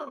Hmm.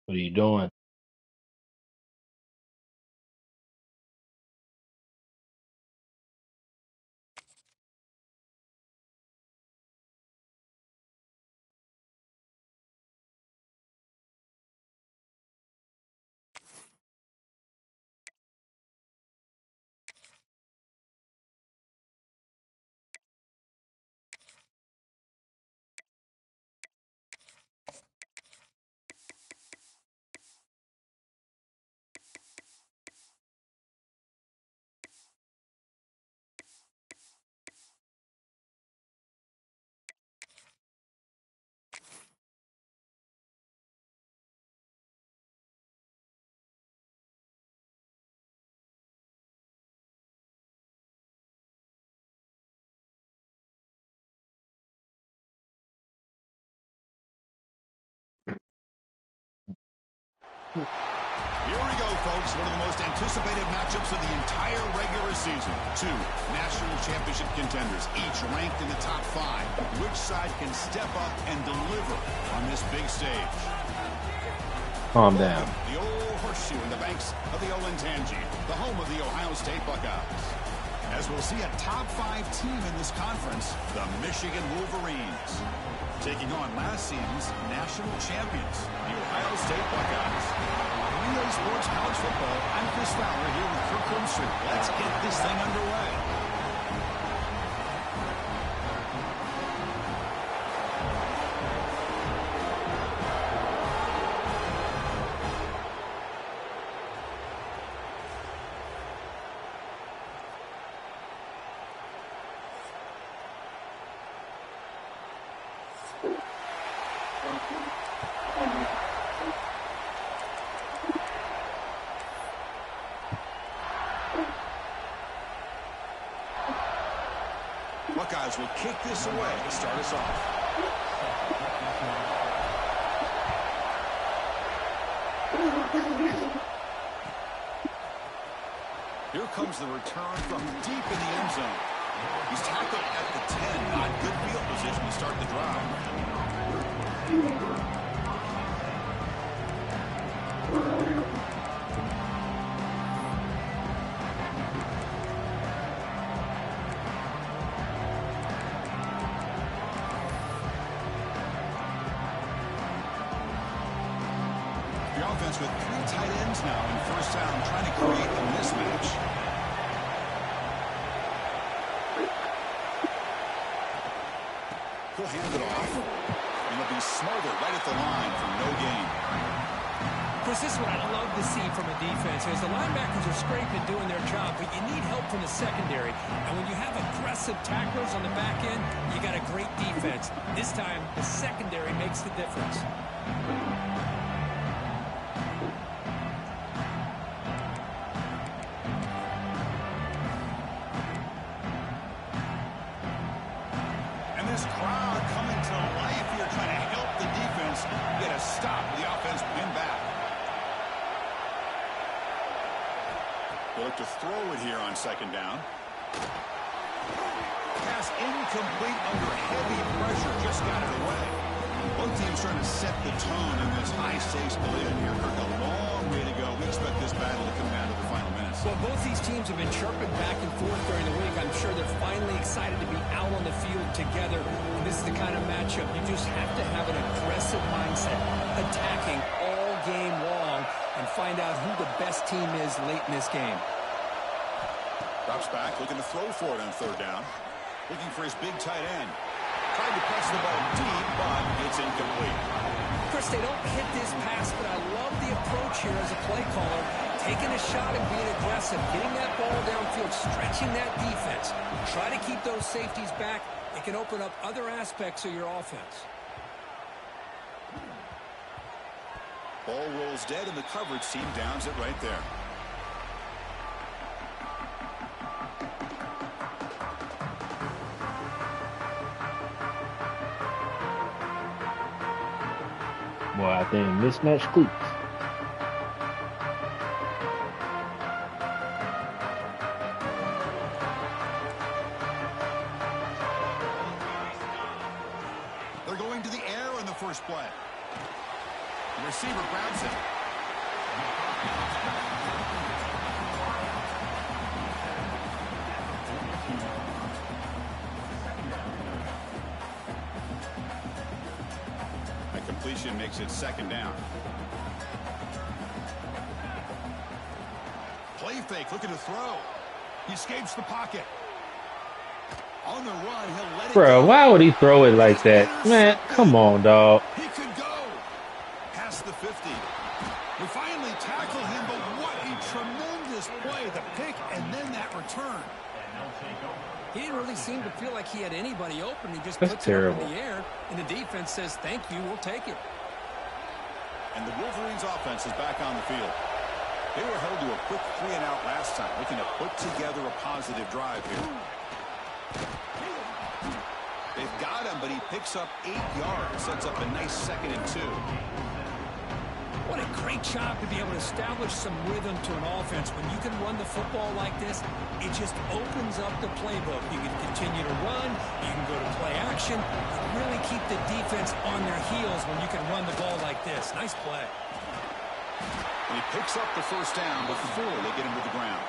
What are you doing? Here we go, folks. One of the most anticipated matchups of the entire regular season. Two national championship contenders, each ranked in the top 5. Which side can step up and deliver on this big stage? Calm down. The old horseshoe in the banks of the Olentangy, the home of the Ohio State Buckeyes. As we'll see a top 5 team in this conference, the Michigan Wolverines, taking on last season's national champions, the Ohio State Buckeyes. Relay Sports College Football, I'm Chris Fowler here with Kirk Holmstrom. Let's get this thing underway. Buckeyes will kick this away to start us off. Here comes the return from deep in the end zone. He's tackled at the 10. Not good field position to start the drive. Offense with 3 tight ends now in first down, trying to create a mismatch. He'll hand it off, and he'll be smothered right at the line for no gain. Chris, this is what I love to see from a defense. As the linebackers are scraping, doing their job, but you need help from the secondary. And when you have aggressive tacklers on the back end, you got a great defense. This time, the secondary makes the difference. This crowd coming to life here, trying to help the defense get a stop. The offense win back. They'll look to throw it here on second down. Pass incomplete under heavy pressure. Just got it away. Both teams trying to set the tone in this high-stakes collision here. Kirk, a long way to go. We expect this battle to come down to the final minutes. Well, both these teams have been chirping back and forth during the week. I'm sure they're finally excited to be out on the field together. This is the kind of matchup you just have to have an aggressive mindset, attacking all game long, and find out who the best team is late in this game. Drops back, looking to throw for it on third down. Looking for his big tight end. Trying to press the ball deep, but it's incomplete. Chris, they don't hit this pass, but I love the approach here as a play caller. Taking a shot and being aggressive, getting that ball downfield, stretching that defense. Try to keep those safeties back. It can open up other aspects of your offense. Ball rolls dead, and the coverage team downs it right there. Boy, I think mismatched cleats. They're going to the air on the first play. The receiver grabs it. A completion makes it second down. Play fake, looking to throw. He escapes the pocket. On the run, he'll let it Bro, go. why would he throw it like that? Man, come on, dog. He could go past the 50. We finally tackle him, but what a tremendous play. The pick and then that return. He didn't really seem to feel like he had anybody open. He just That's puts terrible. it up in the air, and the defense says, thank you, we'll take it. And the Wolverines offense is back on the field. They were held to a quick 3-and-out last time, looking to put together a positive drive here. They've got him, but he picks up 8 yards, sets up a nice 2nd and 2. What a great job to be able to establish some rhythm to an offense. When you can run the football like this, it just opens up the playbook. You can continue to run, you can go to play action, and really keep the defense on their heels when you can run the ball like this. Nice play. And he picks up the first down before they get him to the ground.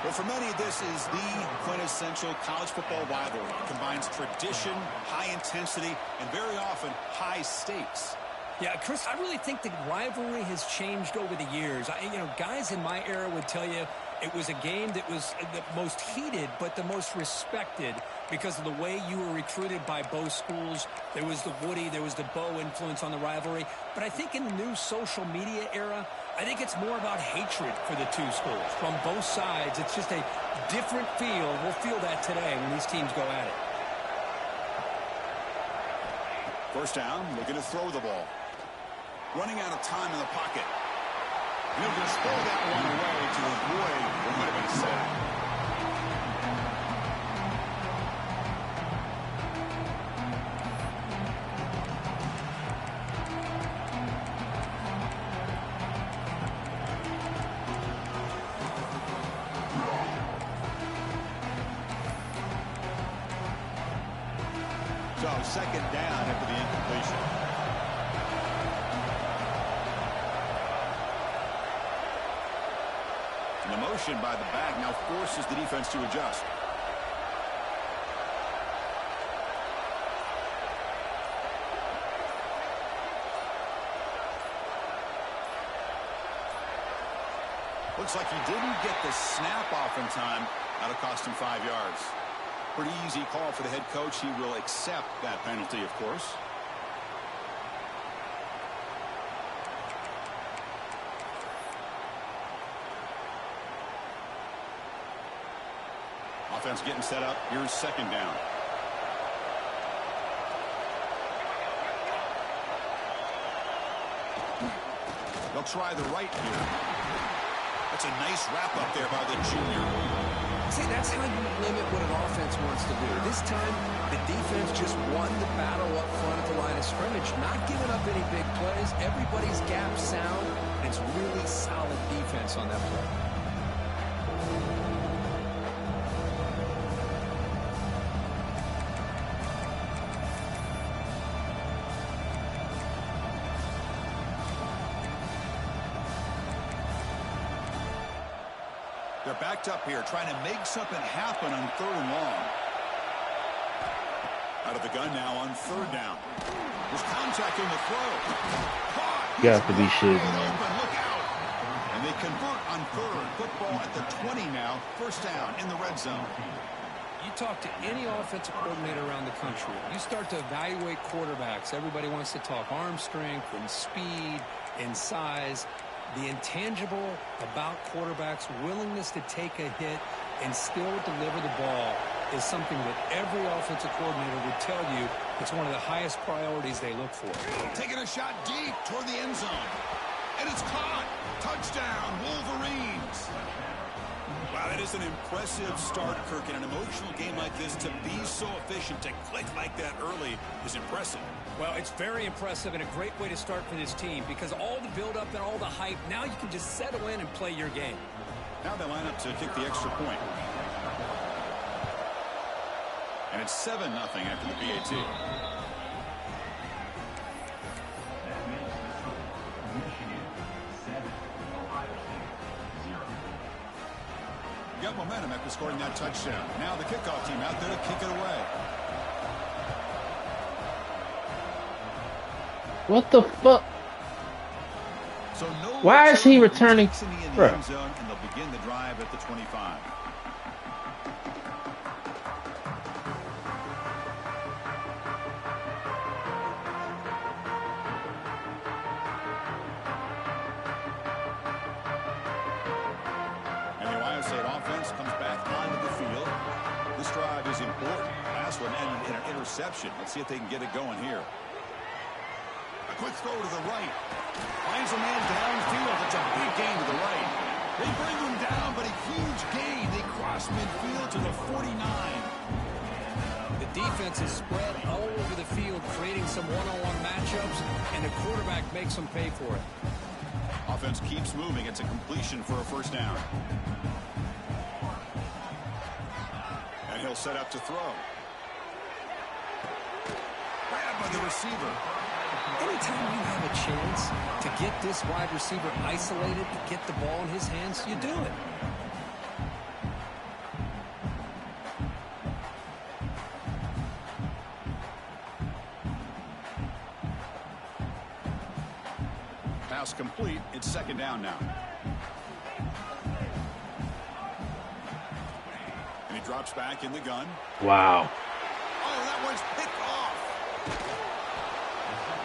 Well, for many, this is the quintessential college football rivalry. It combines tradition, high intensity, and very often high stakes. Yeah, Chris, I really think the rivalry has changed over the years. Guys in my era would tell you it was a game that was the most heated but the most respected because of the way you were recruited by both schools. There was the Woody, there was the Bo influence on the rivalry. But I think in the new social media era, I think it's more about hatred for the two schools. From both sides, it's just a different feel. We'll feel that today when these teams go at it. First down, looking to throw the ball. Running out of time in the pocket. He'll just throw that one away to avoid what might have been a sack. So second down after the incompletion. And the motion by the back now forces the defense to adjust. Looks like he didn't get the snap off in time. That'll cost him 5 yards. Pretty easy call for the head coach. He will accept that penalty, of course. Offense getting set up. Here's second down. They'll try the right here. That's a nice wrap up there by the junior. See, that's how you limit what an offense wants to do. This time, the defense just won the battle up front at the line of scrimmage, not giving up any big plays. Everybody's gap sound, and it's really solid defense on that play. They're backed up here, trying to make something happen on 3rd and long. Out of the gun now on 3rd down. There's contact on the throw. Caught. You have to be shitting, man. Look out. And they convert on 3rd. Football at the 20 now. First down in the red zone. You talk to any offensive coordinator around the country, you start to evaluate quarterbacks. Everybody wants to talk arm strength and speed and size. The intangible about quarterbacks' willingness to take a hit and still deliver the ball is something that every offensive coordinator would tell you it's one of the highest priorities they look for. Taking a shot deep toward the end zone. And it's caught. Touchdown, Wolverines. Wow, that is an impressive start, Kirk. In an emotional game like this, to be so efficient, to click like that early is impressive. Well, it's very impressive and a great way to start for this team because all the build-up and all the hype, now you can just settle in and play your game. Now they line up to kick the extra point. And it's 7-0 after the PAT. Got momentum after scoring that touchdown. Now the kickoff team out there to kick it away. What the fuck? So no Why is he returning? In the Bruh. end zone, and they'll begin the drive at the 25. And the Ohio State offense comes back onto the field. This drive is important. Last one ended in an interception. Let's see if they can get it going here. A quick throw to the right. Finds a man downfield. It's a big gain to the right. They bring him down, but a huge gain. They cross midfield to the 49. The defense is spread all over the field, creating some one-on-one matchups, and the quarterback makes them pay for it. Offense keeps moving. It's a completion for a first down. And he'll set up to throw. Grabbed by the receiver. Anytime you have a chance to get this wide receiver isolated, to get the ball in his hands, you do it. Pass complete. It's second down now. And he drops back in the gun. Wow. Oh, that one's picked off.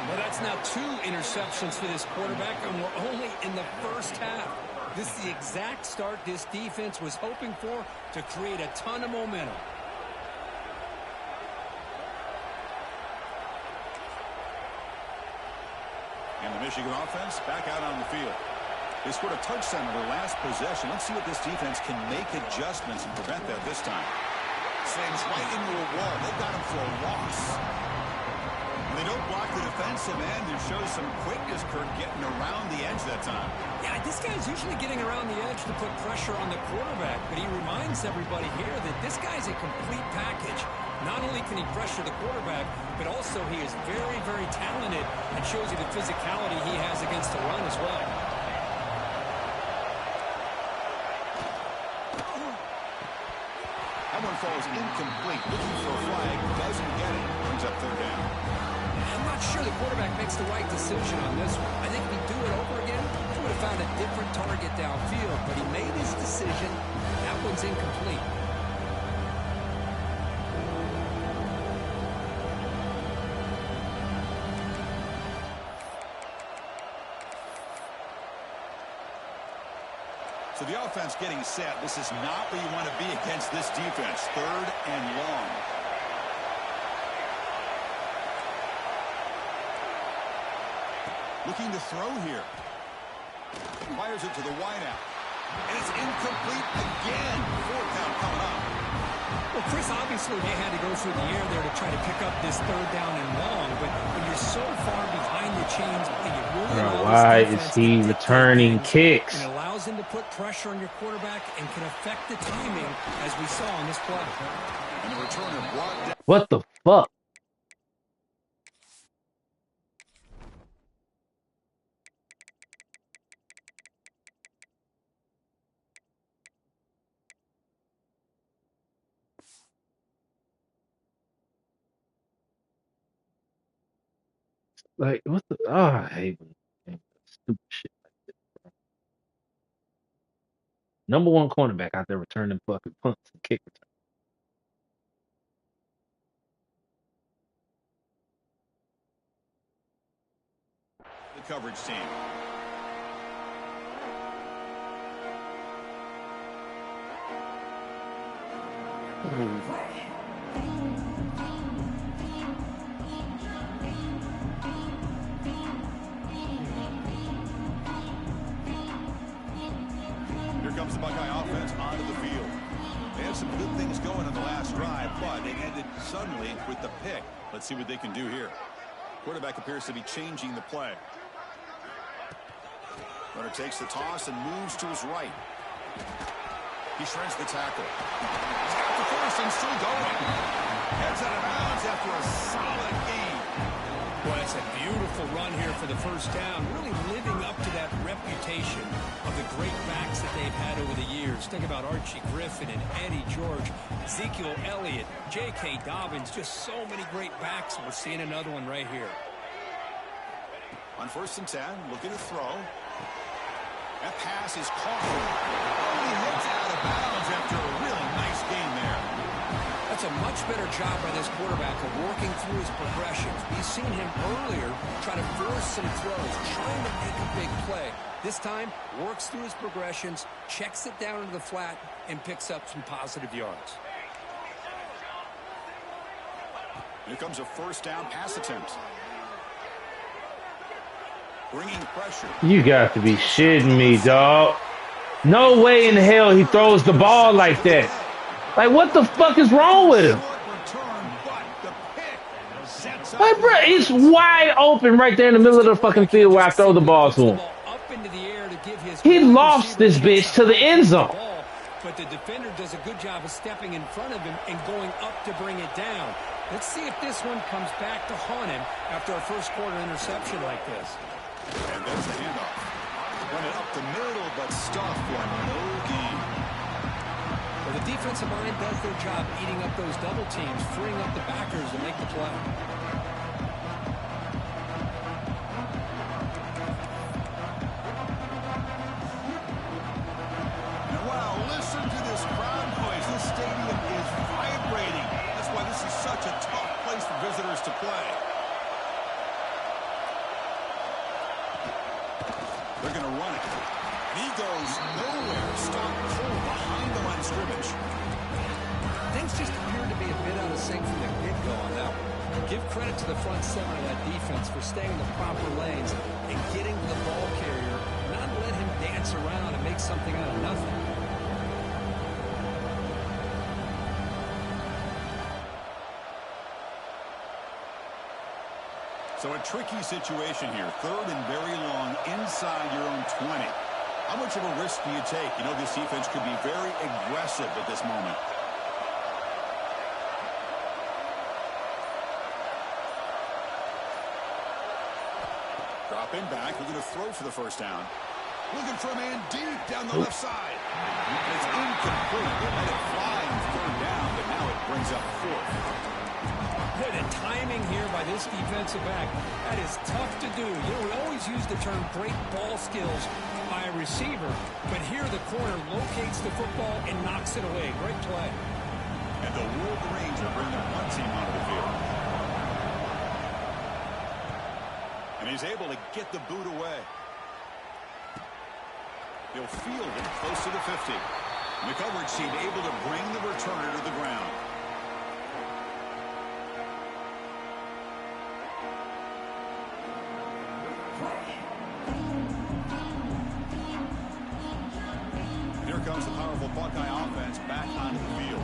Well, that's now 2 interceptions for this quarterback, and we're only in the first half. This is the exact start this defense was hoping for to create a ton of momentum. And the Michigan offense back out on the field. They scored a touchdown in their last possession. Let's see what this defense can make adjustments and prevent that this time. Slams right into a wall. They've got him for a loss. They don't block the defensive end. It shows some quickness, Kirk, getting around the edge that time. Yeah, this guy's usually getting around the edge to put pressure on the quarterback, but he reminds everybody here that this guy's a complete package. Not only can he pressure the quarterback, but also he is very, very talented and shows you the physicality he has against the run as well. That one falls incomplete. Looking for a flag. Doesn't get it. Brings up third down. I'm not sure the quarterback makes the right decision on this one. I think if we do it over again, he would have found a different target downfield, but he made his decision. That one's incomplete. So the offense getting set. This is not where you want to be against this defense. Third and long. Looking to throw here. Fires it to the wideout. And it's incomplete again. Fourth down coming up. Well, Chris, obviously they had to go through the air there to try to pick up this third down and long, but when you're so far behind the chains, you really Bro, why is he returning kicks? It allows him to put pressure on your quarterback and can affect the timing, as we saw on this play. And the returner brought down. What the fuck? Like, what the? Oh, I hate when stupid shit like this, bro. Number one cornerback out there returning fucking punts and kick returns. The coverage team. Mhm. Here comes the Buckeye offense onto the field. They had some good things going on the last drive, but it ended suddenly with the pick. Let's see what they can do here. Quarterback appears to be changing the play. Runner takes the toss and moves to his right. He shreds the tackle. He's got the first and still going. Heads out of bounds after a solid game. Well, it's a beautiful run here for the first down, really living up to that reputation of the great backs that they've had over the years. Think about Archie Griffin and Eddie George, Ezekiel Elliott, J.K. Dobbins, just so many great backs, and we're seeing another one right here. On 1st and 10, looking to throw. That pass is caught. Oh, he hits out of bounds after a really nice game there. That's a much better job by this quarterback of working through his progressions. We've seen him earlier try to force some throws, trying to make a big play. This time, works through his progressions, checks it down into the flat, and picks up some positive yards. Here comes a 1st down pass attempt. Bringing pressure. You got to be shitting me, dog. No way in hell he throws the ball like that. Like, what the fuck is wrong with him? Like, bro, it's wide open right there in the middle of the fucking field where I throw the ball to him. He lost this bitch to the end zone. But the defender does a good job of stepping in front of him and going up to bring it down. Let's see if this one comes back to haunt him after a first quarter interception like this. And there's the handoff. Running up the middle, but stuffed for no gain. Well, the defensive line does their job eating up those double teams, freeing up the backers to make the play. And wow, listen to this crowd noise. This stadium is vibrating. That's why this is such a tough place for visitors to play. They're going to run it. He goes nowhere. Stop cold behind the line of scrimmage. Things just appear to be a bit out of sync from the get-go on that one. Give credit to the front seven of that defense for staying in the proper lanes and getting to the ball carrier, not let him dance around and make something out of nothing. So a tricky situation here. 3rd and very long inside your own 20. How much of a risk do you take? You know, this defense could be very aggressive at this moment. Dropping back. We're going to throw for the 1st down. Looking for a man deep down the left side. It's incomplete. They let it fly on 3rd down, but now it brings up 4th. The timing here by this defensive back, that is tough to do. You know, we always use the term great ball skills by a receiver, but here the corner locates the football and knocks it away. Great play. And the Wolverines are bringing one team onto the field. And he's able to get the boot away. He'll field it close to the 50. And the coverage team able to bring the returner to the ground. Here comes the powerful Buckeye offense back onto the field.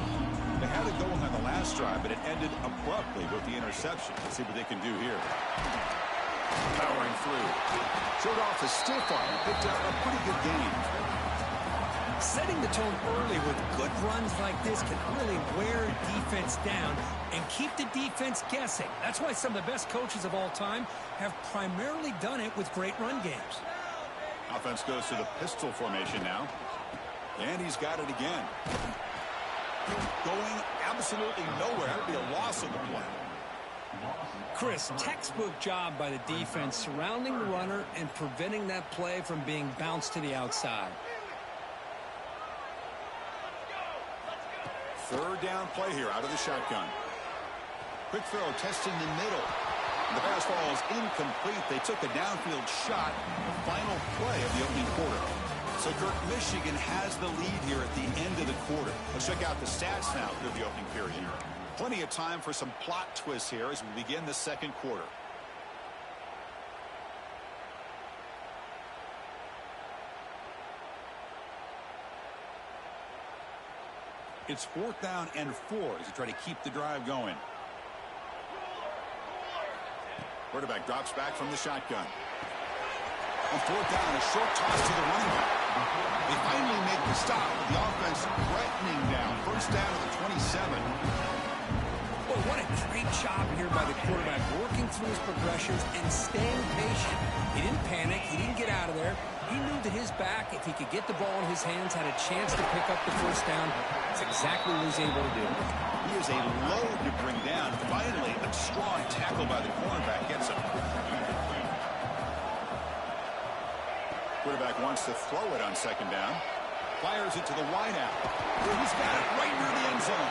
They had it going on the last drive, but it ended abruptly with the interception. Let's see what they can do here. Powering through. Showed off a stiff arm and picked out a pretty good game. Setting the tone early with good runs like this can really wear defense down and keep the defense guessing. That's why some of the best coaches of all time have primarily done it with great run games. Offense goes to the pistol formation now. And he's got it again. Going absolutely nowhere. That would be a loss of the play. Chris, textbook job by the defense surrounding the runner and preventing that play from being bounced to the outside. 3rd down play here out of the shotgun. Quick throw testing the middle. The pass falls incomplete. They took a downfield shot. The final play of the opening quarter. So, Kirk, Michigan has the lead here at the end of the quarter. Let's check out the stats now through the opening period. Plenty of time for some plot twists here as we begin the second quarter. It's 4th down and 4 as you try to keep the drive going. Quarterback drops back from the shotgun. On 4th down, a short toss to the running back. They finally make the stop with the offense threatening down. 1st down at the 27. Well, what a great job here by the quarterback, working through his progressions and staying patient. He didn't panic. He didn't get out of there. He knew that his back, if he could get the ball in his hands, had a chance to pick up the 1st down. That's exactly what he was able to do. He is a load to bring down. Finally, a strong tackle by the cornerback gets him. Quarterback wants to throw it on 2nd down. Fires it to the wideout. He's got it right near the end zone.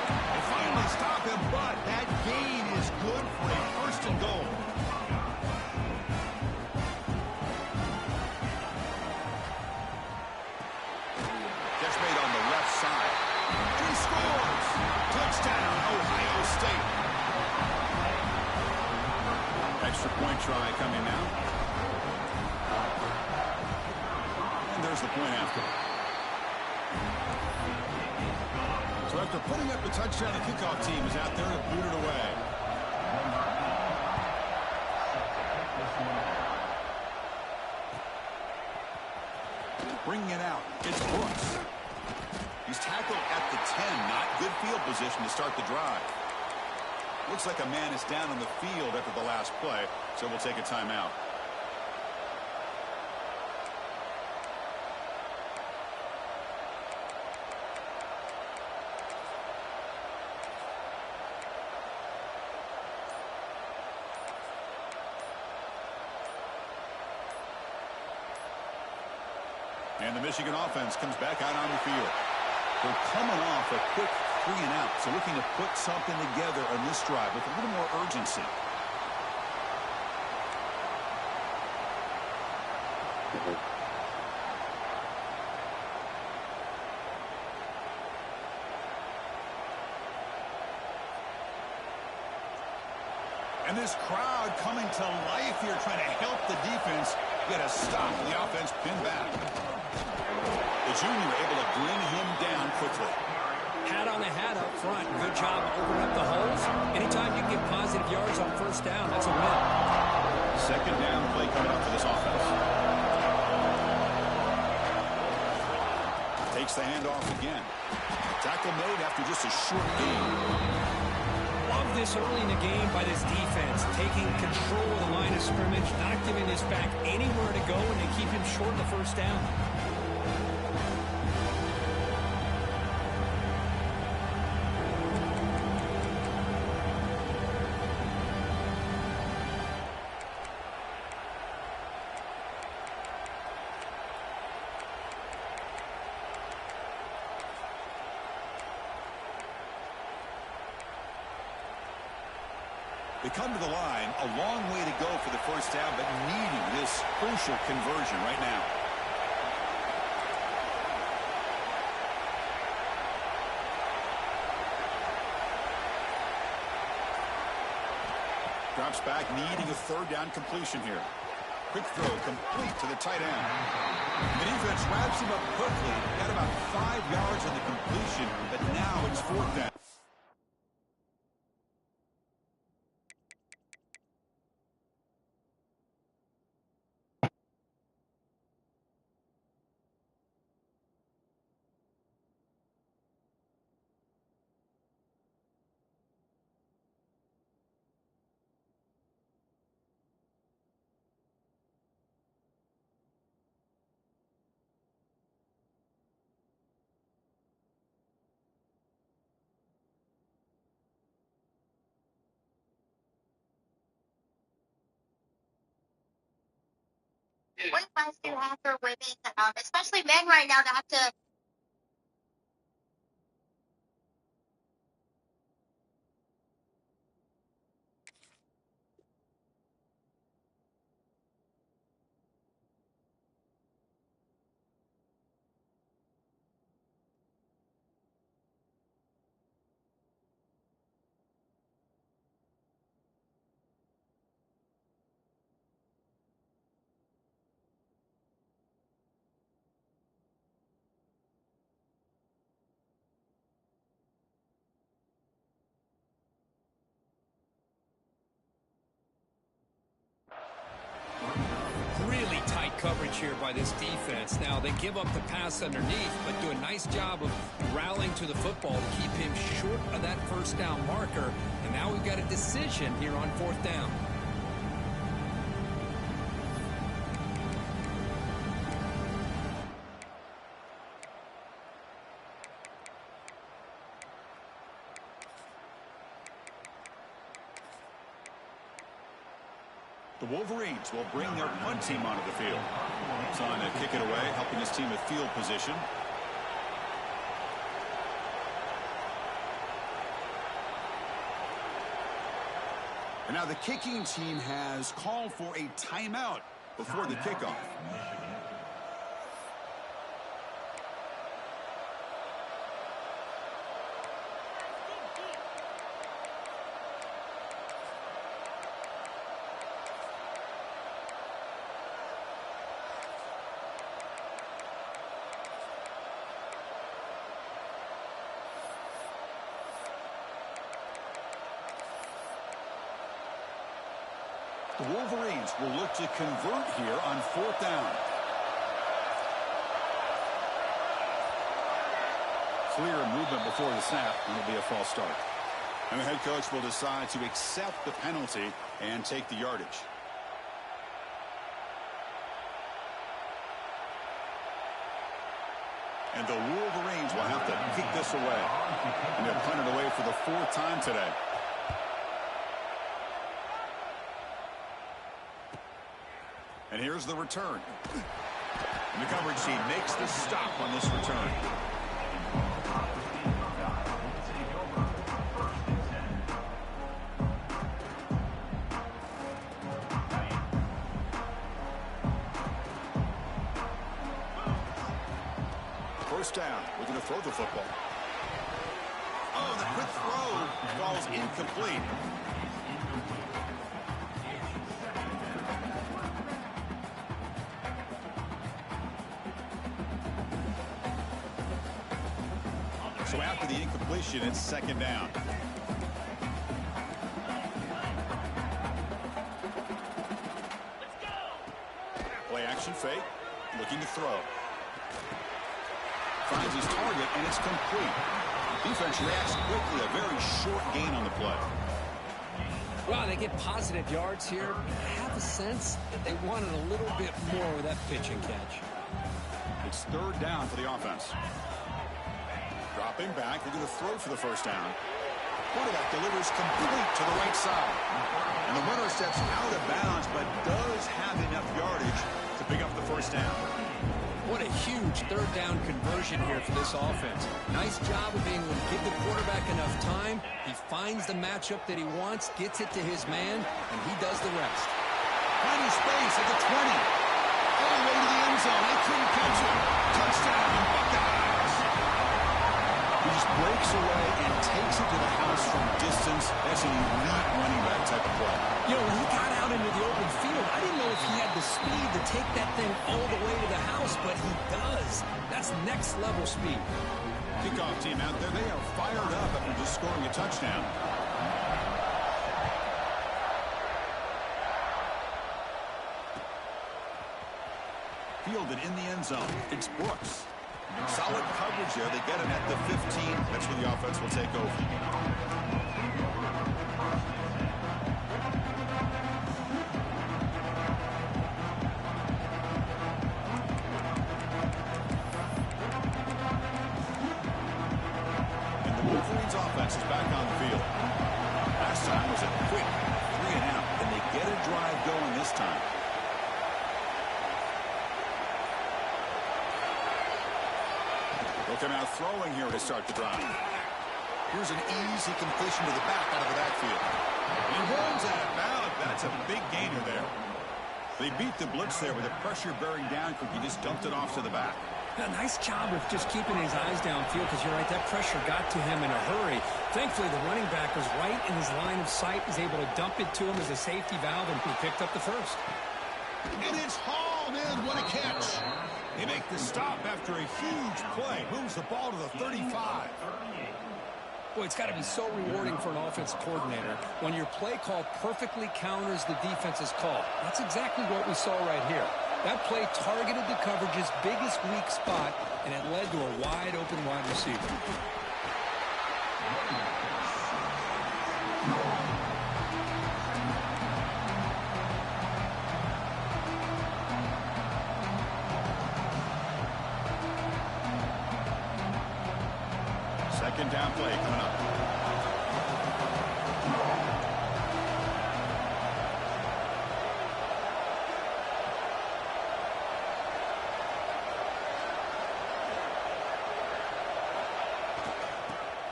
They finally stop him, but that gain is good for a 1st and goal. Just made on the left side. And he scores! Touchdown, Ohio State. Extra point try coming now. And there's the point after. So after putting up the touchdown, the kickoff team is out there to boot it away. Bringing it out, it's Brooks. He's tackled at the 10, not good field position to start the drive. Looks like a man is down on the field after the last play, so we'll take a timeout. And the Michigan offense comes back out on the field. They're coming off a quick 3-and-out, so looking to put something together on this drive with a little more urgency. And this crowd coming to life here, trying to help the defense get a stop. The offense pinned back. The junior able to bring him down quickly. Hat on the hat up front. Good job opening up the holes. Anytime you can get positive yards on 1st down, that's a win. 2nd down play coming up for this offense. Takes the handoff again. Tackle made after just a short gain. Love this early in the game by this defense, taking control of the line of scrimmage, not giving this back anywhere to go, and they keep him short of the 1st down. They come to the line, a long way to go for the 1st down, but needing this crucial conversion right now. Drops back, needing a 3rd down completion here. Quick throw, complete to the tight end. The defense wraps him up quickly. Got about 5 yards on the completion, but now it's 4th down. What advice do you have for women, especially men right now, that have to coverage here by this defense. Now, they give up the pass underneath, but do a nice job of rallying to the football to keep him short of that first down marker. And now we've got a decision here on 4th down. The Wolverines will bring their punt team onto the field. Trying to kick it away, helping his team with field position. And now the kicking team has called for a timeout before the kickoff. The Wolverines will look to convert here on 4th down. Clear movement before the snap, and it'll be a false start. And the head coach will decide to accept the penalty and take the yardage. And the Wolverines will have to kick this away. And they'll punt it away for the 4th time today. And here's the return. And the coverage team makes the stop on this return. First down. We're going to throw the football. Oh, the quick throw falls incomplete. So after the incompletion, it's 2nd down. Play action fake, looking to throw. Finds his target, and it's complete. Defense reacts quickly, a very short gain on the play. Well, they get positive yards here. I have a sense that they wanted a little bit more with that pitch and catch. It's 3rd down for the offense. Dropping back, they're going to throw for the first down. Quarterback delivers complete to the right side. And the runner steps out of bounds, but does have enough yardage to pick up the first down. What a huge 3rd down conversion here for this offense. Nice job of being able to give the quarterback enough time. He finds the matchup that he wants, gets it to his man, and he does the rest. Finding space at the 20. All the way to the end zone. They couldn't catch him. Touchdown, Buckeyes. He just breaks away and takes it to the house from distance. That's an elite running back type of play. You know, when he got out into the open field, I didn't know if he had the speed to take that thing all the way to the house, but he does. That's next level speed. Kickoff team out there, they are fired up after just scoring a touchdown. Fielded in the end zone. It's Brooks. Solid coverage there. They get him at the 15. That's where the offense will take over. And the Wolverines offense is back on the field. Last time was a quick 3-and-out, and they get a drive going this time. They'll come out throwing here to start the drive. Here's an easy completion to the back out of the backfield. And runs out of bounds. That's a big gainer there. They beat the blitz there with the pressure bearing down. He just dumped it off to the back. A nice job of just keeping his eyes downfield because you're right, that pressure got to him in a hurry. Thankfully, the running back was right in his line of sight, was able to dump it to him as a safety valve, and he picked up the first. And it's hauled in. What a catch. They make the stop after a huge play. Moves the ball to the 35. Boy, it's got to be so rewarding for an offensive coordinator when your play call perfectly counters the defense's call. That's exactly what we saw right here. That play targeted the coverage's biggest weak spot, and it led to a wide-open wide receiver. Second down play coming up.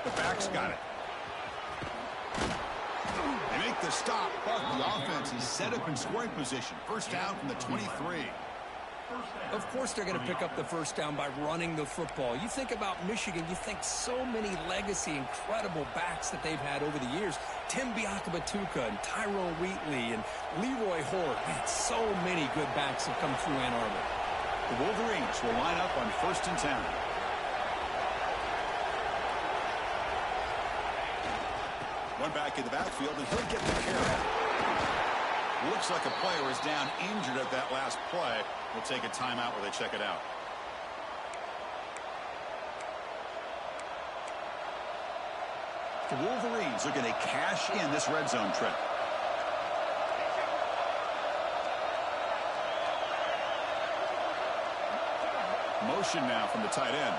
The back's got it. They make the stop, but the offense is set up in scoring position. First down from the 23. Of course they're going to pick up the first down by running the football. You think about Michigan, you think so many legacy, incredible backs that they've had over the years. Tim Biakabatuka and Tyrone Wheatley and Leroy Horde. Man, so many good backs have come through Ann Arbor. The Wolverines will line up on 1st and 10. One back in the backfield, and he'll get the carry. Looks like a player is down injured at that last play. We'll take a timeout while they check it out. The Wolverines are going to cash in this red zone trip. Motion now from the tight end.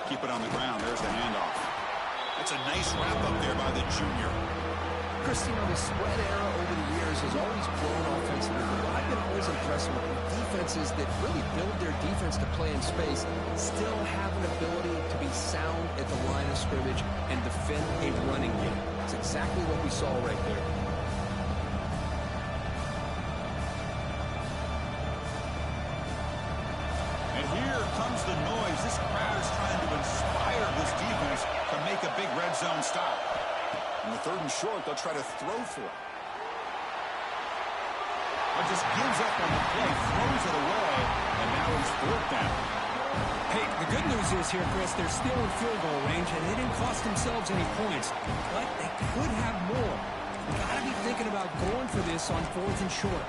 Keep it on the ground. There's the handoff. That's a nice wrap up there by the junior. Christine, the spread era over the years has always grown offensively. But I've been always impressed with defenses that really build their defense to play in space, still have an ability to be sound at the line of scrimmage and defend a running game. It's exactly what we saw right there. And here comes the noise. This crowd is trying to inspire this defense to make a big red zone stop. On the 3rd and short, they'll try to throw for it. But just gives up on the play, throws it away, and now it's 4th down. Hey, the good news is here, Chris, they're still in field goal range, and they didn't cost themselves any points. But they could have more. Got to be thinking about going for this on 4th and short.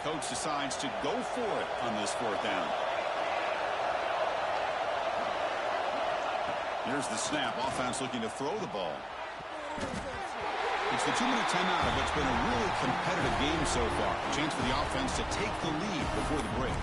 Coach decides to go for it on this 4th down. Here's the snap. Offense looking to throw the ball. It's the 2-minute timeout of what's been a really competitive game so far. A chance for the offense to take the lead before the break.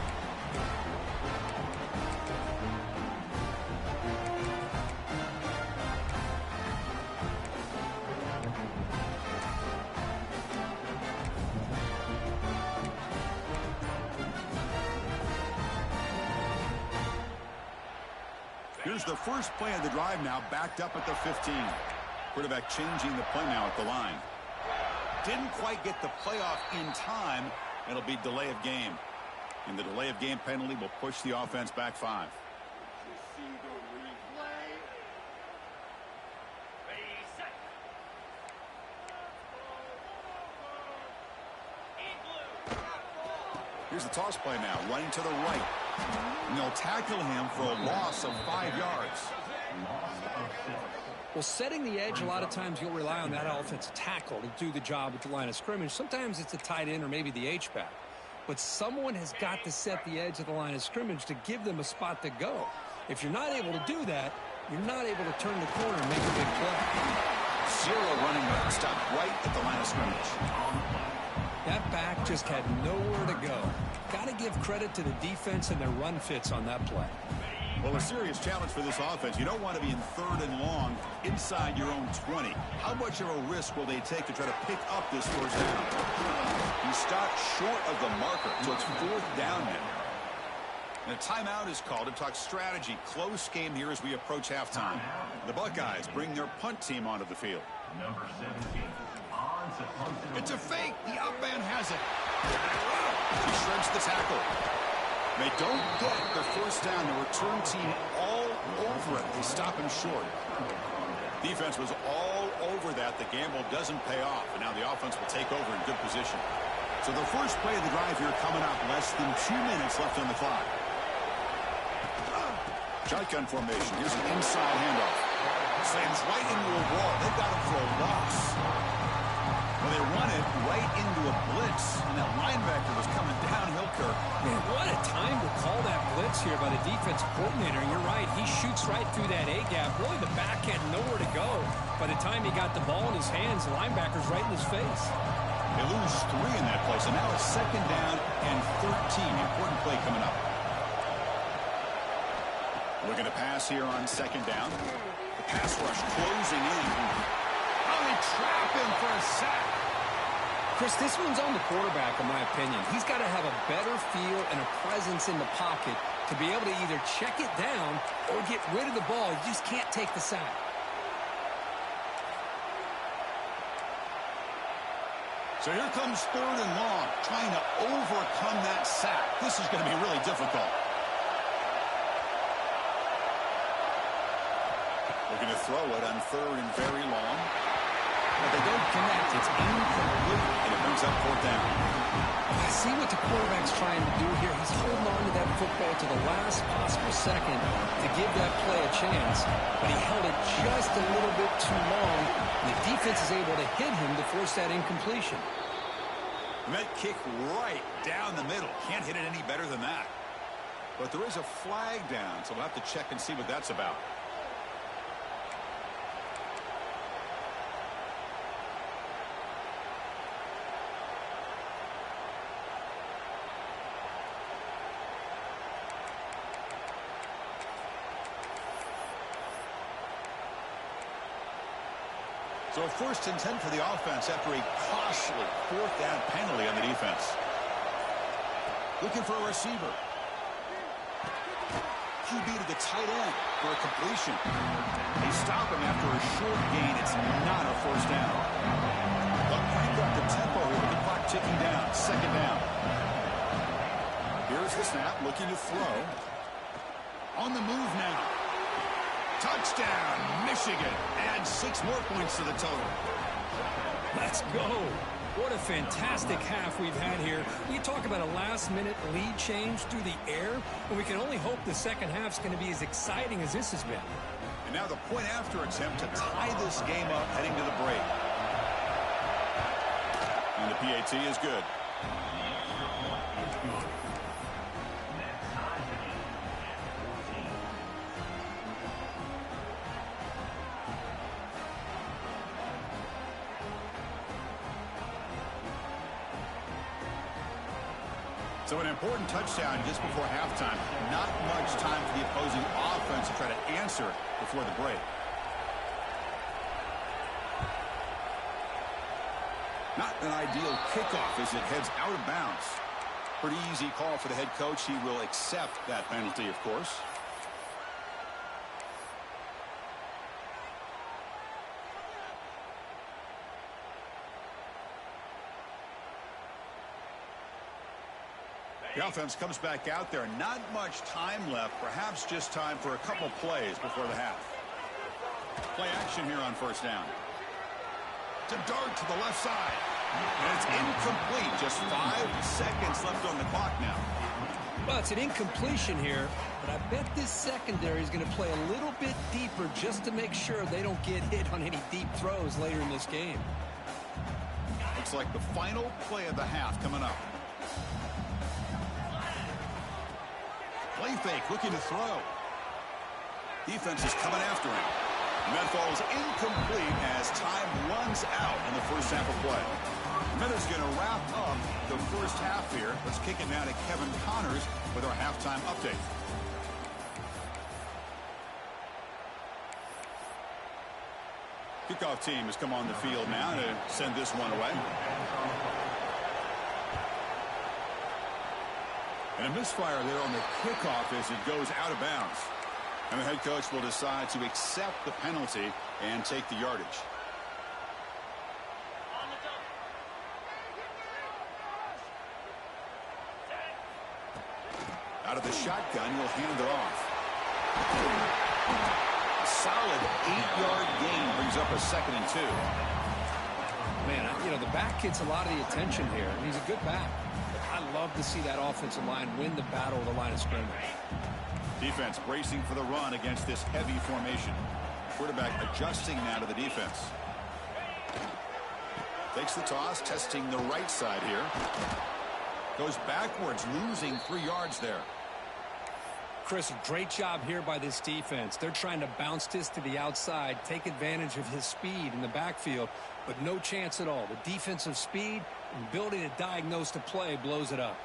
Here's the first play of the drive now, backed up at the 15. Quarterback changing the play now at the line. Didn't quite get the playoff in time. It'll be delay of game. And the delay of game penalty will push the offense back 5. Here's the toss play now, running to the right. And they'll tackle him for a loss of 5 yards. Well, setting the edge, a lot of times you'll rely on that offensive tackle to do the job at the line of scrimmage. Sometimes it's a tight end or maybe the H-back. But someone has got to set the edge of the line of scrimmage to give them a spot to go. If you're not able to do that, you're not able to turn the corner and make a big play. Zero running back, stopped right at the line of scrimmage. That back just had nowhere to go. Got to give credit to the defense and their run fits on that play. Well, a serious challenge for this offense. You don't want to be in 3rd and long inside your own 20. How much of a risk will they take to try to pick up this first down? He stopped short of the marker, so it's 4th down now. And a timeout is called to talk strategy. Close game here as we approach halftime. The Buckeyes bring their punt team onto the field. Number 17. It's a fake. The up man has it. He shreds the tackle. They don't get the first down. The return team all over it. They stop him short. Defense was all over that. The gamble doesn't pay off. And now the offense will take over in good position. So the first play of the drive here coming up. Less than 2 minutes left on the clock. Shotgun formation. Here's an inside handoff. Slams right into a wall. They've got him for a loss. Well, they run it right into a blitz. And that linebacker was coming downhill, Kirk. Man, what a time to call that blitz here by the defense coordinator. And you're right. He shoots right through that A-gap. Really, the back had nowhere to go. By the time he got the ball in his hands, the linebacker's right in his face. They lose 3 in that play, so now it's 2nd down and 13. Important play coming up. Looking to pass here on 2nd down. The pass rush closing in. Oh, they trap him for a sack. Chris, this one's on the quarterback, in my opinion. He's got to have a better feel and a presence in the pocket to be able to either check it down or get rid of the ball. You just can't take the sack. So here comes 3rd and long, trying to overcome that sack. This is going to be really difficult. Looking to throw it on 3rd and very long. But they don't connect. It's incomplete, and it brings up 4th down. I see what the quarterback's trying to do here. He's holding on to that football to the last possible second to give that play a chance. But he held it just a little bit too long, and the defense is able to hit him to force that incompletion. And that kick right down the middle. Can't hit it any better than that. But there is a flag down, so we'll have to check and see what that's about. So 1st and 10 for the offense after a costly 4th down penalty on the defense. Looking for a receiver. QB to the tight end for a completion. They stop him after a short gain. It's not a 1st down. They'll crank up the tempo here with the clock ticking down. 2nd down. Here's the snap, looking to throw. On the move now. Touchdown, Michigan. Adds 6 more points to the total. Let's go. What a fantastic half we've had here. We talk about a last-minute lead change through the air, and we can only hope the second half's going to be as exciting as this has been. And now the point-after attempt to tie this game up heading to the break. And the PAT is good. So an important touchdown just before halftime. Not much time for the opposing offense to try to answer before the break. Not an ideal kickoff as it heads out of bounds. Pretty easy call for the head coach. He will accept that penalty, of course. The offense comes back out there. Not much time left. Perhaps just time for a couple plays before the half. Play action here on 1st down. To dart to the left side. And it's incomplete. Just 5 seconds left on the clock now. Well, it's an incompletion here, but I bet this secondary is going to play a little bit deeper just to make sure they don't get hit on any deep throws later in this game. Looks like the final play of the half coming up. Play fake, looking to throw. Defense is coming after him. And that ball is incomplete as time runs out in the first half of play. Minutes going to wrap up the first half here. Let's kick it now to Kevin Connors with our halftime update. Kickoff team has come on the field now to send this one away. And a misfire there on the kickoff as it goes out of bounds. And the head coach will decide to accept the penalty and take the yardage. Out of the shotgun, he'll hand it off. A solid 8-yard gain brings up a 2nd and 2. Man, the back gets a lot of the attention here, and he's a good back. But I love to see that offensive line win the battle of the line of scrimmage. Defense bracing for the run against this heavy formation. Quarterback adjusting now to the defense. Takes the toss, testing the right side here. Goes backwards, losing 3 yards there. Chris, great job here by this defense. They're trying to bounce this to the outside, take advantage of his speed in the backfield, but no chance at all. The defensive speed and ability to diagnose the play blows it up.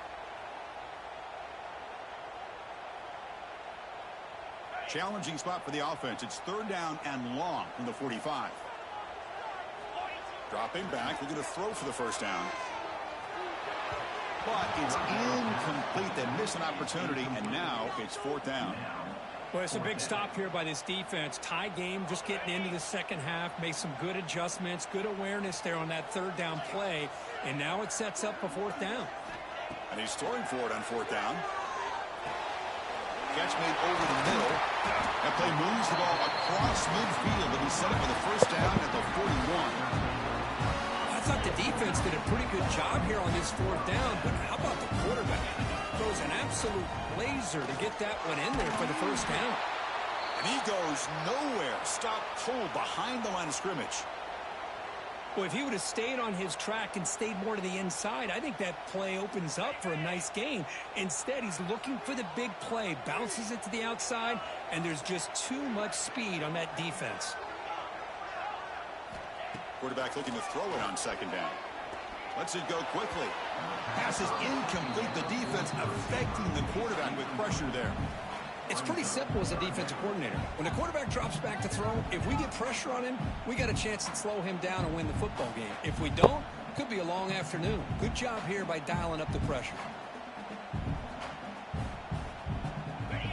Challenging spot for the offense. It's 3rd down and long from the 45. Dropping back, looking to throw for the 1st down. But it's incomplete. They miss an opportunity, and now it's 4th down. Well, it's a big stop here by this defense. Tie game, just getting into the second half. Made some good adjustments, good awareness there on that 3rd down play. And now it sets up a 4th down. And he's throwing for it on 4th down. Catch made over the middle. That play moves the ball across midfield, but he's set up for the 1st down at the 41. I thought the defense did a pretty good job here on this 4th down, but how about the quarterback? Throws an absolute laser to get that one in there for the 1st down. And he goes nowhere. Stopped cold behind the line of scrimmage. Well, if he would have stayed on his track and stayed more to the inside, I think that play opens up for a nice gain. Instead, he's looking for the big play, bounces it to the outside, and there's just too much speed on that defense. Quarterback looking to throw it on 2nd down. Lets it go quickly. Pass is incomplete. The defense affecting the quarterback with pressure there. It's pretty simple as a defensive coordinator. When the quarterback drops back to throw, if we get pressure on him, we got a chance to slow him down and win the football game. If we don't, it could be a long afternoon. Good job here by dialing up the pressure.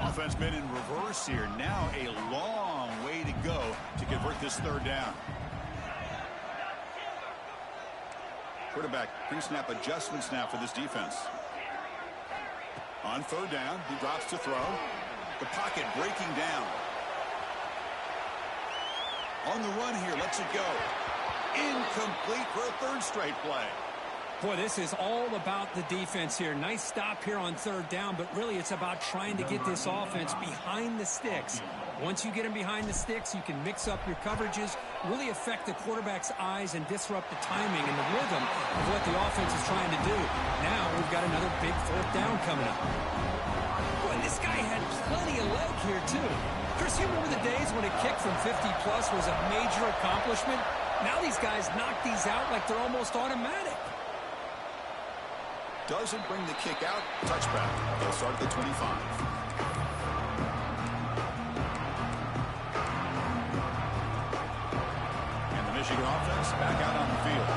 Offense been in reverse here. Now a long way to go to convert this 3rd down. Quarterback pre-snap adjustments now for this defense. On 3rd down, he drops to throw. The pocket breaking down. On the run here, lets it go. Incomplete for a 3rd straight play. Boy, this is all about the defense here. Nice stop here on 3rd down, but really it's about trying to get this offense behind the sticks. Once you get them behind the sticks, you can mix up your coverages, really affect the quarterback's eyes and disrupt the timing and the rhythm of what the offense is trying to do. Now we've got another big 4th down coming up. Boy, this guy had plenty of leg here, too. Chris, you remember the days when a kick from 50-plus was a major accomplishment? Now these guys knock these out like they're almost automatic. Doesn't bring the kick out. Touchback. They'll start at the 25. Michigan offense back out on the field.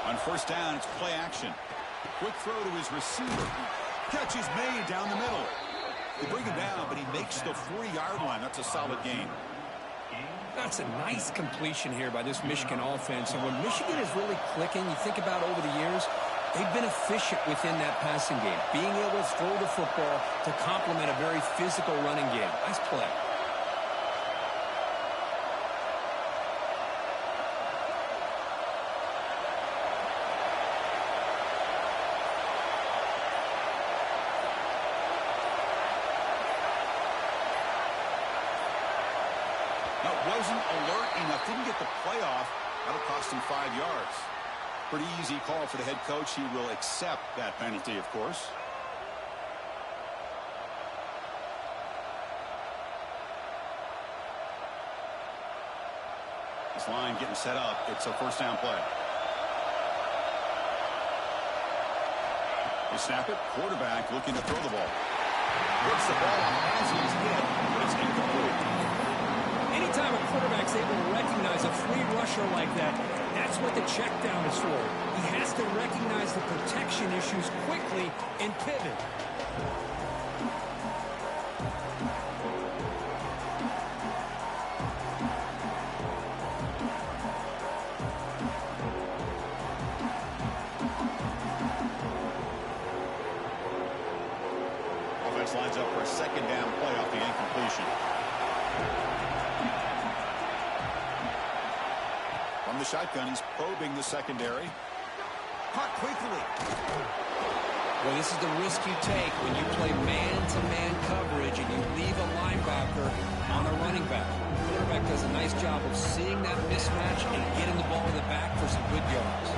On 1st down, it's play action. Quick throw to his receiver. Catch is made down the middle. They bring him down, but he makes the 40-yard line. That's a solid gain. That's a nice completion here by this Michigan offense. And when Michigan is really clicking, you think about over the years, they've been efficient within that passing game. Being able to throw the football to complement a very physical running game. Nice play. Wasn't alert enough, didn't get the playoff. That'll cost him 5 yards. Pretty easy call for the head coach. He will accept that penalty, of course. This line getting set up. It's a 1st down play. They snap it. Quarterback looking to throw the ball. Hits the ball as he's hit, but it's incomplete. Anytime a quarterback's able to recognize a free rusher like that, that's what the check down is for. He has to recognize the protection issues quickly and pivot. From the shotgun, he's probing the secondary. Caught quickly. Well, this is the risk you take when you play man-to-man coverage and you leave a linebacker on a running back. The quarterback does a nice job of seeing that mismatch and getting the ball in the back for some good yards.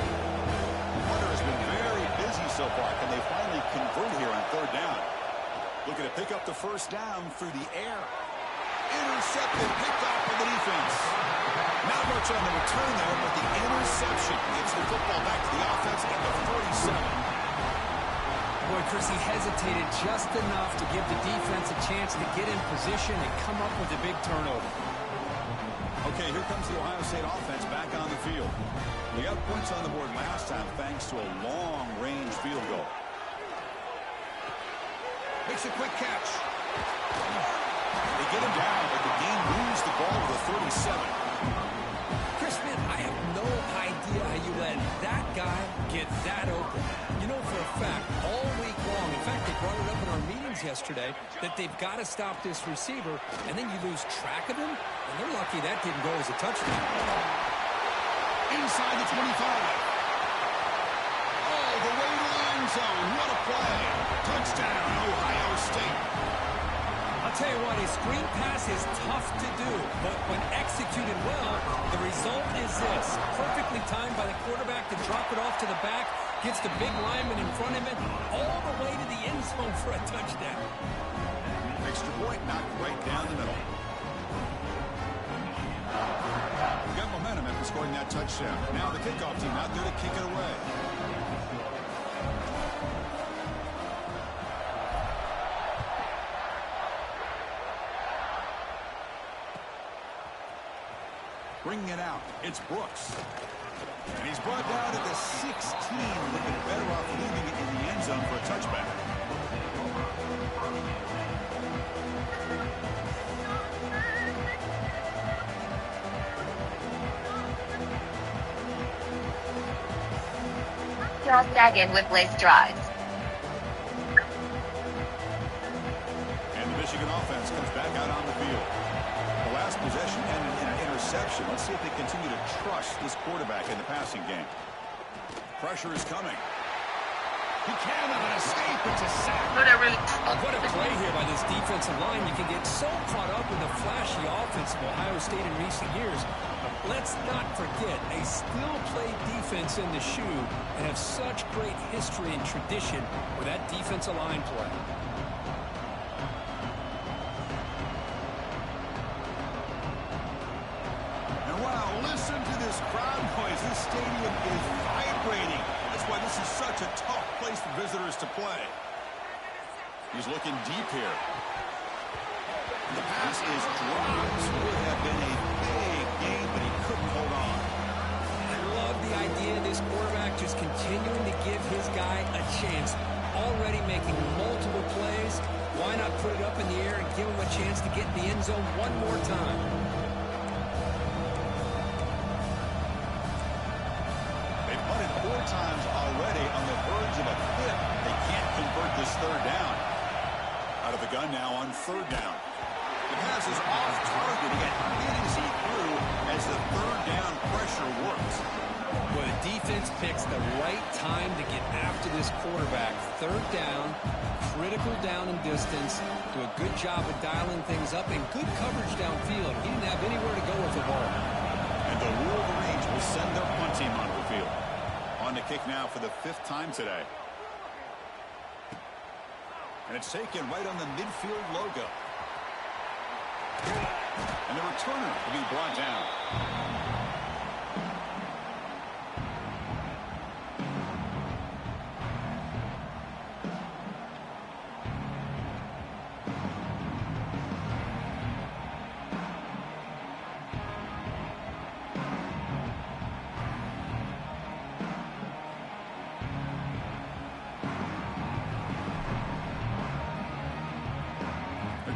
Hunter has been very busy so far. Can they finally convert here on third down? Looking to pick up the first down through the air. Intercepted, picked off by the defense. Not much on the return there, but the interception gets the football back to the offense at the 47. Boy, Chris, he hesitated just enough to give the defense a chance to get in position and come up with a big turnover. Okay, here comes the Ohio State offense back on the field. We got points on the board last time thanks to a long-range field goal. Makes a quick catch. They get him down, but the game moves the ball to the 37. Chris, man, I have no idea how you let that guy get that open. You know for a fact, all week long, in fact, they brought it up in our meetings yesterday, that they've got to stop this receiver, and then you lose track of him, and they're lucky that didn't go as a touchdown. Inside the 25. Oh, the way to the end zone. What a play. Touchdown, Ohio State. I'll tell you what, a screen pass is tough to do, but when executed well, the result is this. Perfectly timed by the quarterback to drop it off to the back, gets the big lineman in front of him, all the way to the end zone for a touchdown. Extra point knocked right down the middle. We got momentum after scoring that touchdown. Now the kickoff team out there to kick it away. Bringing it out, it's Brooks. And he's brought down at the 16, looking better off leaving it in the end zone for a touchback. Charles Dagan with Blaze drives. And the Michigan offense comes back out on the field. The last possession ended in an interception. Let's see if they continue to trust this quarterback in the passing game. Pressure is coming. He cannot escape. It's a sack. What a play here by this defensive line. You can get so caught up in the flashy offense of Ohio State in recent years. But let's not forget, they still play defense in the shoe and have such great history and tradition with that defensive line play. And wow, listen to this crowd noise. This stadium is vibrating. That's why this is such a tough place for visitors to play. He's looking deep here. The pass is dropped. This would have been a big game, but he couldn't hold on. I love the idea of this quarterback just continuing to give his guy a chance. Already making multiple plays. Why not put it up in the air and give him a chance to get in the end zone one more time? They've punted 4 times already on the verge of a 5th. They can't convert this third down. Out of the gun now on third down. The pass is off target. Again, it is he through as the third down pressure works. Well, the defense picks the right time to get after this quarterback. Third down, critical down and distance. Do a good job of dialing things up and good coverage downfield. He didn't have anywhere to go with the ball. And the Wolverines will send their punt team onto the field. On to kick now for the 5th time today. And it's taken right on the midfield logo. And the returner will be brought down.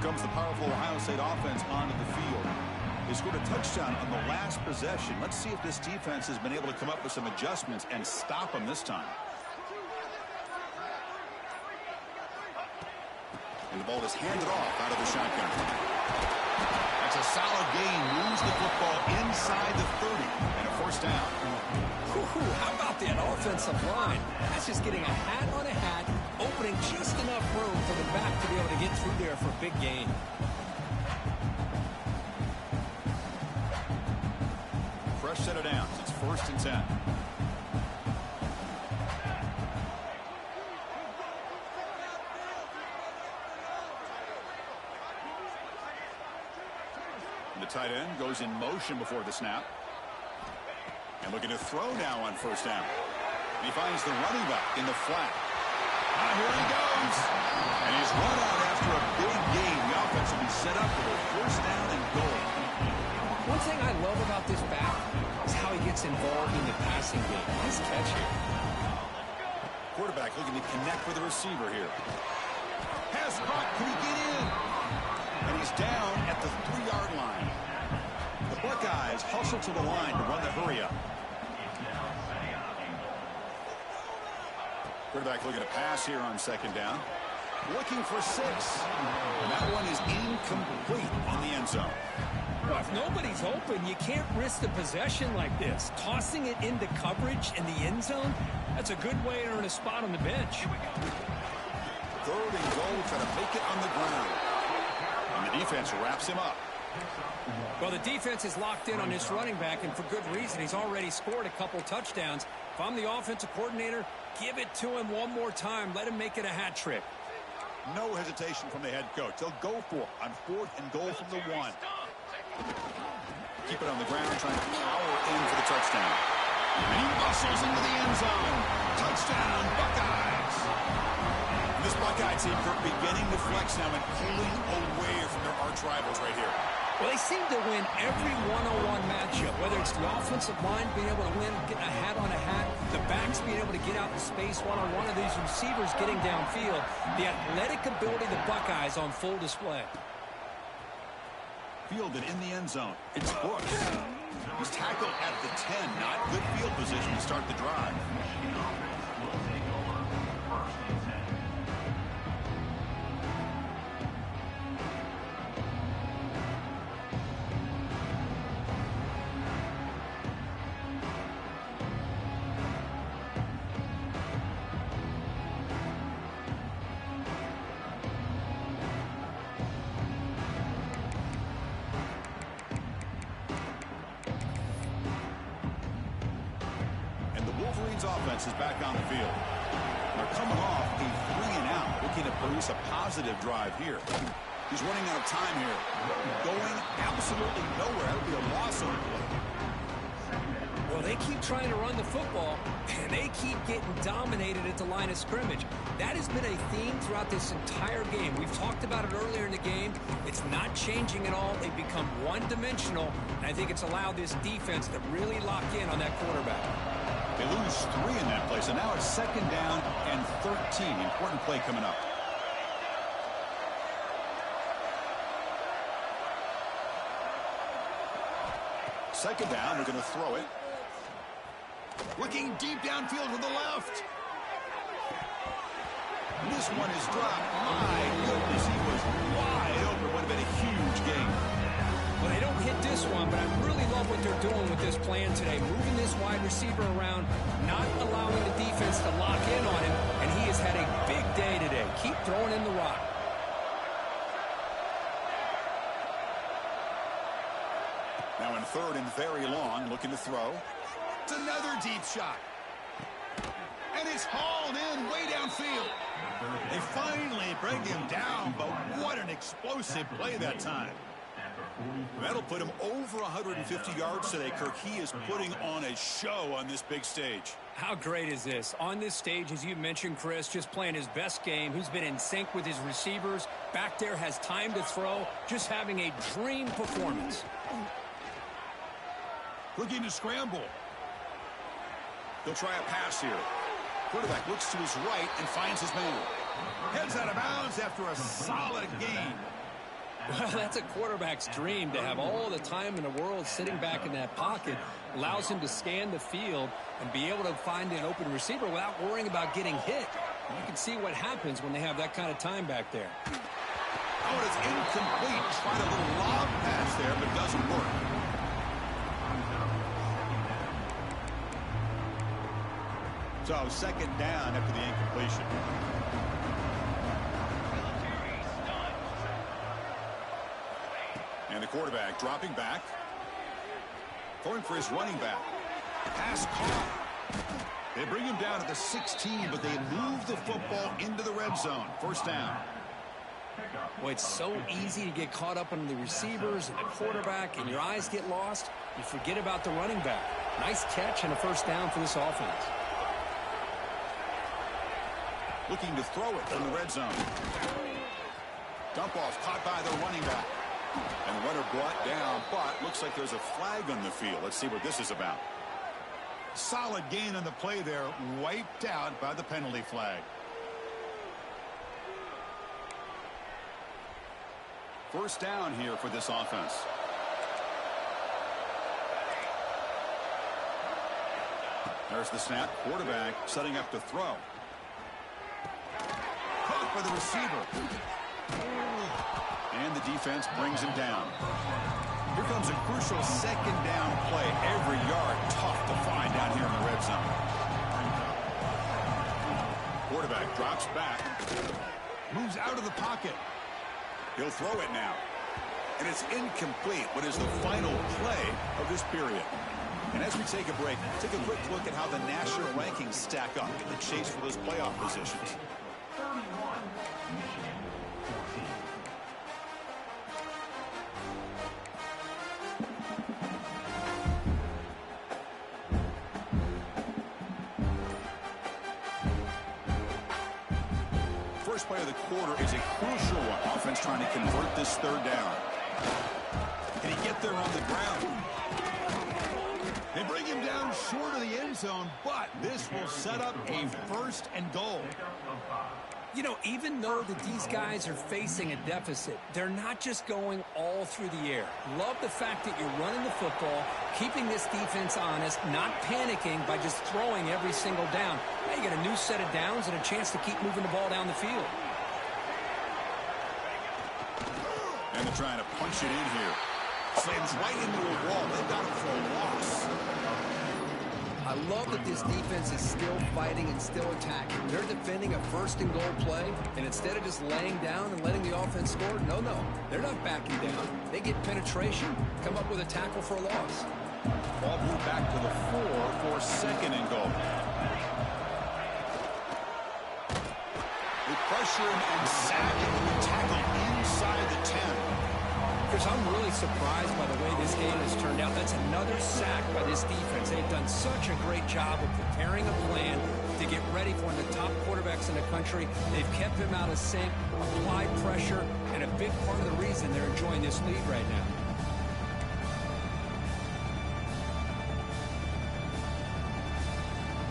Comes the powerful Ohio State offense onto the field. They scored a touchdown on the last possession. Let's see if this defense has been able to come up with some adjustments and stop them this time. And the ball is handed off out of the shotgun. That's a solid gain. Moves the football inside the 30 and a first down. How about that offensive line? That's just getting a hat on a hat, opening just enough room for the back to be able to get through there for a big gain. Fresh set of downs. It's 1st and 10. The tight end goes in motion before the snap. And looking to throw now on 1st down. He finds the running back in the flat. Here he goes. And he's run out after a big gain. The offense will be set up for a 1st down and goal. One thing I love about this back is how he gets involved in the passing game. Nice catch here. Quarterback looking to connect with the receiver here. Pass caught. Can he get in? And he's down at the 3-yard line. The Buckeyes hustle to the line to run the hurry up. Quarterback looking to pass here on 2nd down. Looking for 6. And that one is incomplete on the end zone. Well, if nobody's open, you can't risk the possession like this. Tossing it into coverage in the end zone, that's a good way to earn a spot on the bench. 3rd and goal, try to make it on the ground. And the defense wraps him up. Well, the defense is locked in on this running back, and for good reason. He's already scored a couple touchdowns. If I'm the offensive coordinator, give it to him one more time. Let him make it a hat trick. No hesitation from the head coach. They'll go for it on 4th and goal from the 1. Keep it on the ground, trying to power in for the touchdown. And he muscles into the end zone. Touchdown, Buckeyes. And this Buckeye team are beginning to flex now and pulling away from their arch rivals right here. Well, they seem to win every one-on-one matchup, whether it's the offensive line being able to win, getting a hat on a hat, the backs being able to get out in space one-on-one, of these receivers getting downfield. The athletic ability of the Buckeyes on full display. Fielded in the end zone. It's Brooks. He's tackled at the 10. Not good field position to start the drive. Offense is back on the field. They're coming off a 3-and-out, looking to produce a positive drive here. He's running out of time here. Going absolutely nowhere. That would be a loss on the play. Well, they keep trying to run the football, and they keep getting dominated at the line of scrimmage. That has been a theme throughout this entire game. We've talked about it earlier in the game. It's not changing at all. They've become one-dimensional, and I think it's allowed this defense to really lock in on that quarterback. They lose 3 in that play, so now it's 2nd down and 13. Important play coming up. Second down, they're going to throw it. Looking deep downfield to the left. This one is dropped. My goodness, he was wide open. Would have been a huge gain. Well, they don't hit this one, but I really love what they're doing with this plan today. Moving this wide receiver around, not allowing the defense to lock in on him, and he has had a big day today. Keep throwing in the rock. Now in 3rd and very long, looking to throw. It's another deep shot. And it's hauled in way downfield. They finally bring him down, but what an explosive play that time. That'll put him over 150 yards today, Kirk. He is putting on a show on this big stage. How great is this? On this stage, as you mentioned, Chris, just playing his best game. He's been in sync with his receivers. Back there has time to throw. Just having a dream performance. Looking to scramble. They'll try a pass here. Quarterback looks to his right and finds his man. Heads out of bounds after a solid gain. Well, that's a quarterback's dream to have all the time in the world sitting back in that pocket. Allows him to scan the field and be able to find an open receiver without worrying about getting hit. You can see what happens when they have that kind of time back there. Oh, it's incomplete. Tried a little lob pass there, but doesn't work. So, second down after the incompletion. And the quarterback dropping back. Going for his running back. Pass caught. They bring him down at the 16, but they move the football into the red zone. First down. Well, it's so easy to get caught up on the receivers and the quarterback, and your eyes get lost. You forget about the running back. Nice catch and a first down for this offense. Looking to throw it from the red zone. Dump off caught by the running back. And the runner brought down, but looks like there's a flag on the field. Let's see what this is about. Solid gain on the play there, wiped out by the penalty flag. First down here for this offense. There's the snap. Quarterback setting up to throw. Caught by the receiver. And the defense brings him down. Here comes a crucial second down play. Every yard tough to find down here in the red zone. Quarterback drops back. Moves out of the pocket. He'll throw it now. And it's incomplete. What is the final play of this period? And as we take a break, take a quick look at how the national rankings stack up in the chase for those playoff positions. First play of the quarter is a crucial one. Offense trying to convert this third down. Can he get there on the ground? They bring him down short of the end zone, but this will set up a first and goal. You know, even though that these guys are facing a deficit, they're not just going all through the air. Love the fact that you're running the football, keeping this defense honest, not panicking by just throwing every single down. Now you get a new set of downs and a chance to keep moving the ball down the field. And they're trying to punch it in here. Slams right into a wall. They've got him for a loss. I love that this defense is still fighting and still attacking. They're defending a first and goal play, and instead of just laying down and letting the offense score, no, they're not backing down. They get penetration, come up with a tackle for a loss. Ball moved back to the 4 for second and goal. They pressure him and sack him with the tackle inside the 10. Chris, I'm really surprised by the way this game has turned out. That's another sack by this defense. They've done such a great job of preparing a plan to get ready for one of the top quarterbacks in the country. They've kept him out of sync, applied pressure, and a big part of the reason they're enjoying this lead right now.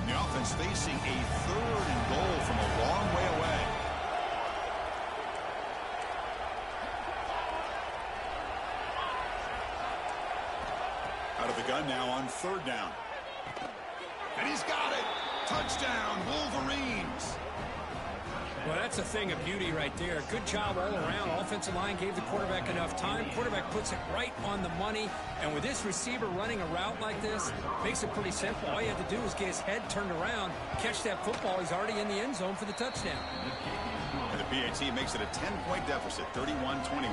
The offense facing a third and goal from a long way away. Out of the gun now on third down. And he's got it. Touchdown, Wolverines. Well, that's a thing of beauty right there. Good job all around. Offensive line gave the quarterback enough time. Quarterback puts it right on the money. And with this receiver running a route like this, makes it pretty simple. All you have to do is get his head turned around, catch that football. He's already in the end zone for the touchdown. And the PAT makes it a 10-point deficit, 31-21.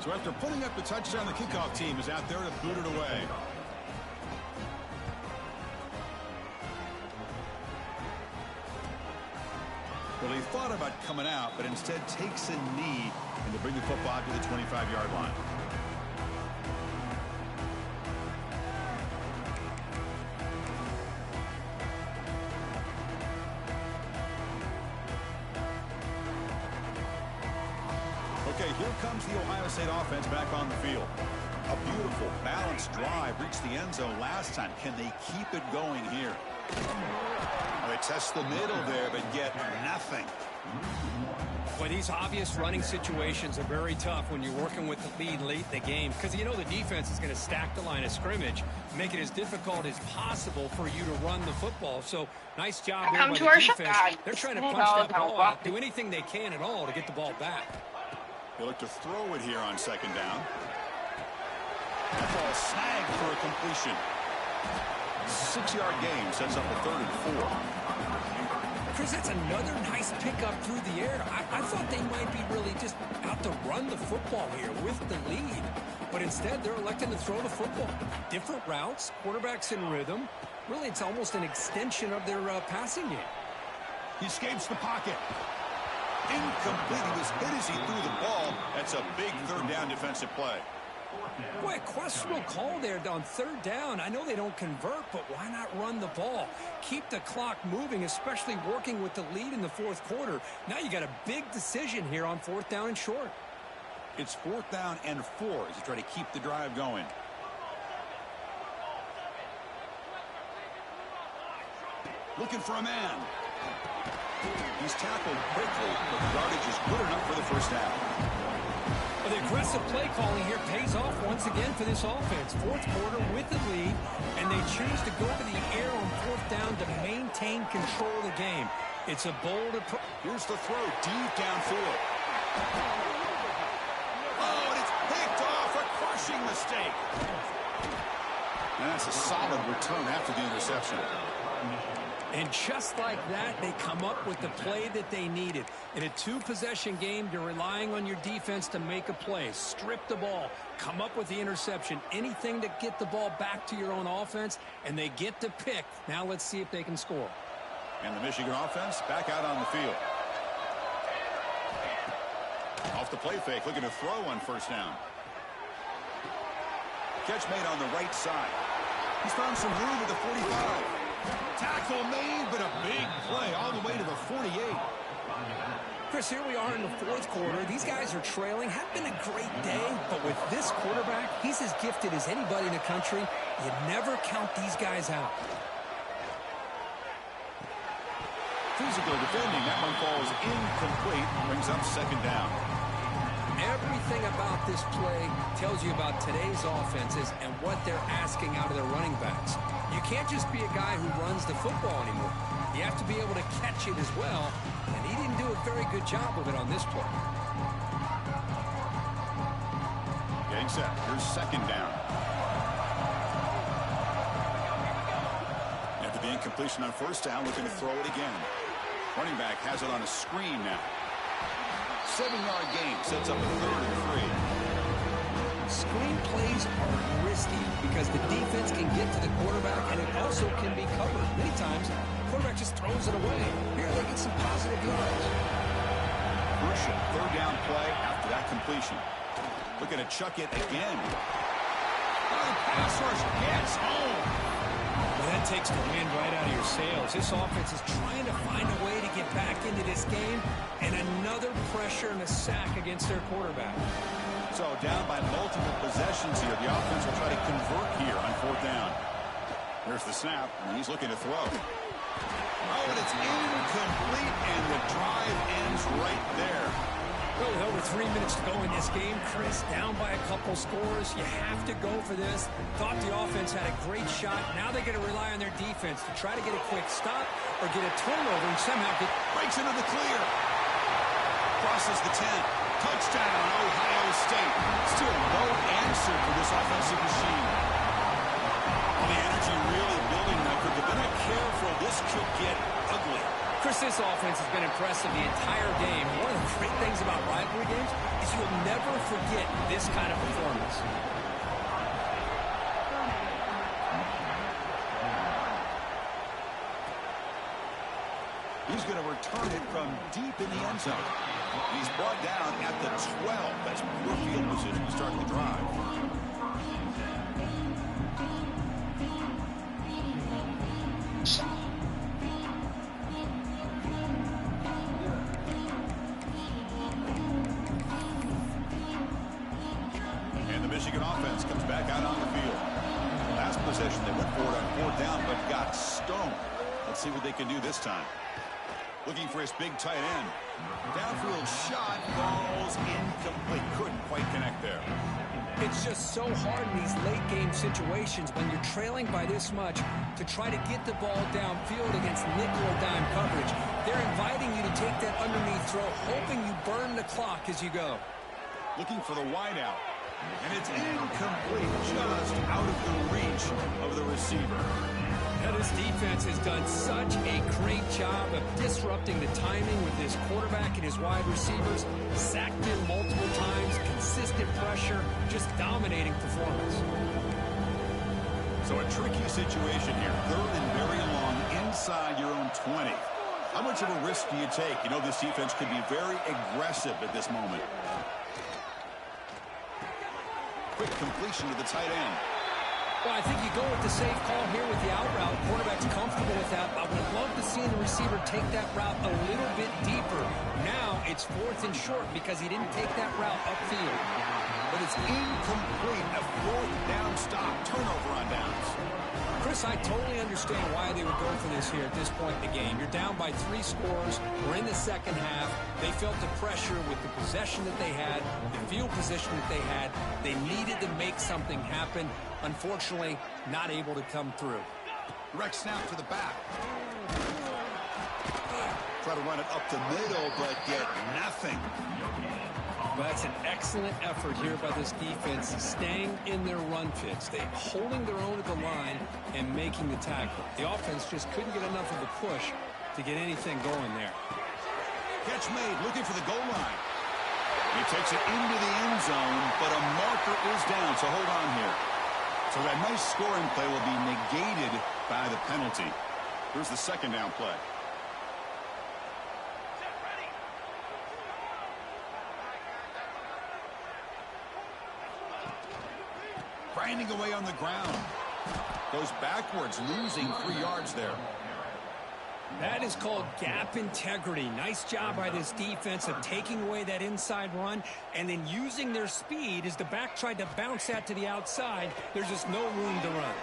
So after putting up the touchdown, the kickoff team is out there to boot it away. Well, he thought about coming out, but instead takes a knee and to bring the football to the 25-yard line. Okay, here comes the Ohio State offense back on the field. A beautiful, balanced drive reached the end zone last time. Can they keep it going here? Well, they test the middle there, but get nothing. Well, these obvious running situations are very tough when you're working with the lead late in the game because you know the defense is going to stack the line of scrimmage, make it as difficult as possible for you to run the football. So nice job there by the defense. They're trying to punch that ball out, do anything they can at all to get the ball back. They look to throw it here on second down. That ball snagged for a completion. 6-yard gain sets up a 3rd and 4. Chris, that's another nice pickup through the air. I thought they might be really just out to run the football here with the lead. But instead, they're electing to throw the football. Different routes, quarterbacks in rhythm. Really, it's almost an extension of their passing game. He escapes the pocket. Incomplete. He was hit as he threw the ball. That's a big 3rd down defensive play. Boy, a questionable call there on 3rd down. I know they don't convert, but why not run the ball? Keep the clock moving, especially working with the lead in the 4th quarter. Now you got a big decision here on 4th down and short. It's 4th down and 4 as you try to keep the drive going. Looking for a man. He's tackled quickly, but the yardage is good enough for the 1st down. Well, the aggressive play calling here pays off once again for this offense. 4th quarter with the lead, and they choose to go to the air on 4th down to maintain control of the game. It's a bold approach. Here's the throw deep downfield. Oh, and it's picked off. A crushing mistake. And that's a solid return after the interception. And just like that, they come up with the play that they needed. In a 2-possession game, you're relying on your defense to make a play. Strip the ball. Come up with the interception. Anything to get the ball back to your own offense, and they get to pick. Now let's see if they can score. And the Michigan offense back out on the field. Off the play fake, looking to throw on 1st down. Catch made on the right side. He's found some room at the 45. Tackle made, but a big play all the way to the 48. Chris, here we are in the 4th quarter. These guys are trailing. Have been a great day, but with this quarterback, he's as gifted as anybody in the country. You never count these guys out. Physical defending. That one falls incomplete. Brings up 2nd down. Everything about this play tells you about today's offenses and what they're asking out of their running backs. You can't just be a guy who runs the football anymore. You have to be able to catch it as well, and he didn't do a very good job of it on this play. Getting set. Here's 2nd down. After the incompletion on 1st down, looking to throw it again. Running back has it on a screen now. 7-yard gain sets up a 3rd and 3. Screen plays are risky because the defense can get to the quarterback and it also can be covered. Many times, the quarterback just throws it away. Here they get some positive yards. Crucial 3rd down play after that completion. Looking to chuck it again. Oh, the pass rush gets home. Well, that takes the wind right out of your sails. This offense is trying to find a way to get back into this game, and another pressure and a sack against their quarterback. So down by multiple possessions here. The offense will try to convert here on 4th down. There's the snap, and he's looking to throw. Oh, and it's incomplete, and the drive ends right there. Well, with over 3 minutes to go in this game, Chris, down by a couple scores, you have to go for this. Thought the offense had a great shot. Now they're going to rely on their defense to try to get a quick stop or get a turnover and somehow get... Breaks into the clear. Crosses the 10. Touchdown, Ohio State. Still no answer for this offensive machine. Well, the energy really building now. Could have been careful. This could get ugly. Chris, this offense has been impressive the entire game. One of the great things about rivalry games is you'll never forget this kind of performance. He's going to return it from deep in the end zone. He's brought down at the 12. That's poor field position to start the drive. And the Michigan offense comes back out on the field. Last possession, they went for it on 4th down, but got stoned. Let's see what they can do this time. Looking for his big tight end. Downfield shot falls incomplete. Couldn't quite connect there. It's just so hard in these late-game situations when you're trailing by this much to try to get the ball downfield against nickel or dime coverage. They're inviting you to take that underneath throw, hoping you burn the clock as you go. Looking for the wideout. And it's incomplete, just out of the reach of the receiver. Now, this defense has done such a great job of disrupting the timing with his quarterback and his wide receivers. Sacked him multiple times, consistent pressure, just dominating performance. So a tricky situation here. 3rd and very long inside your own 20. How much of a risk do you take? You know this defense could be very aggressive at this moment. Quick completion to the tight end. Well, I think you go with the safe call here with the out route. Quarterback's comfortable with that. I would love to see the receiver take that route a little bit deeper. Now it's 4th and short because he didn't take that route upfield. But it's incomplete. A 4th down stop. Turnover on downs. Chris, I totally understand why they would go for this here at this point in the game. You're down by 3 scores. We're in the second half. They felt the pressure with the possession that they had, the field position that they had. They needed to make something happen. Unfortunately, not able to come through. Direct snap to the back. Try to run it up the middle, but get nothing. Well, that's an excellent effort here by this defense, staying in their run fits. They holding their own at the line and making the tackle. The offense just couldn't get enough of a push to get anything going there. Catch made, looking for the goal line. He takes it into the end zone, but a marker is down, so hold on here. So that nice scoring play will be negated by the penalty. Here's the 2nd down play. Grinding away on the ground. Goes backwards, losing 3 yards there. That is called gap integrity. Nice job by this defense of taking away that inside run and then using their speed as the back tried to bounce that to the outside. There's just no room to run.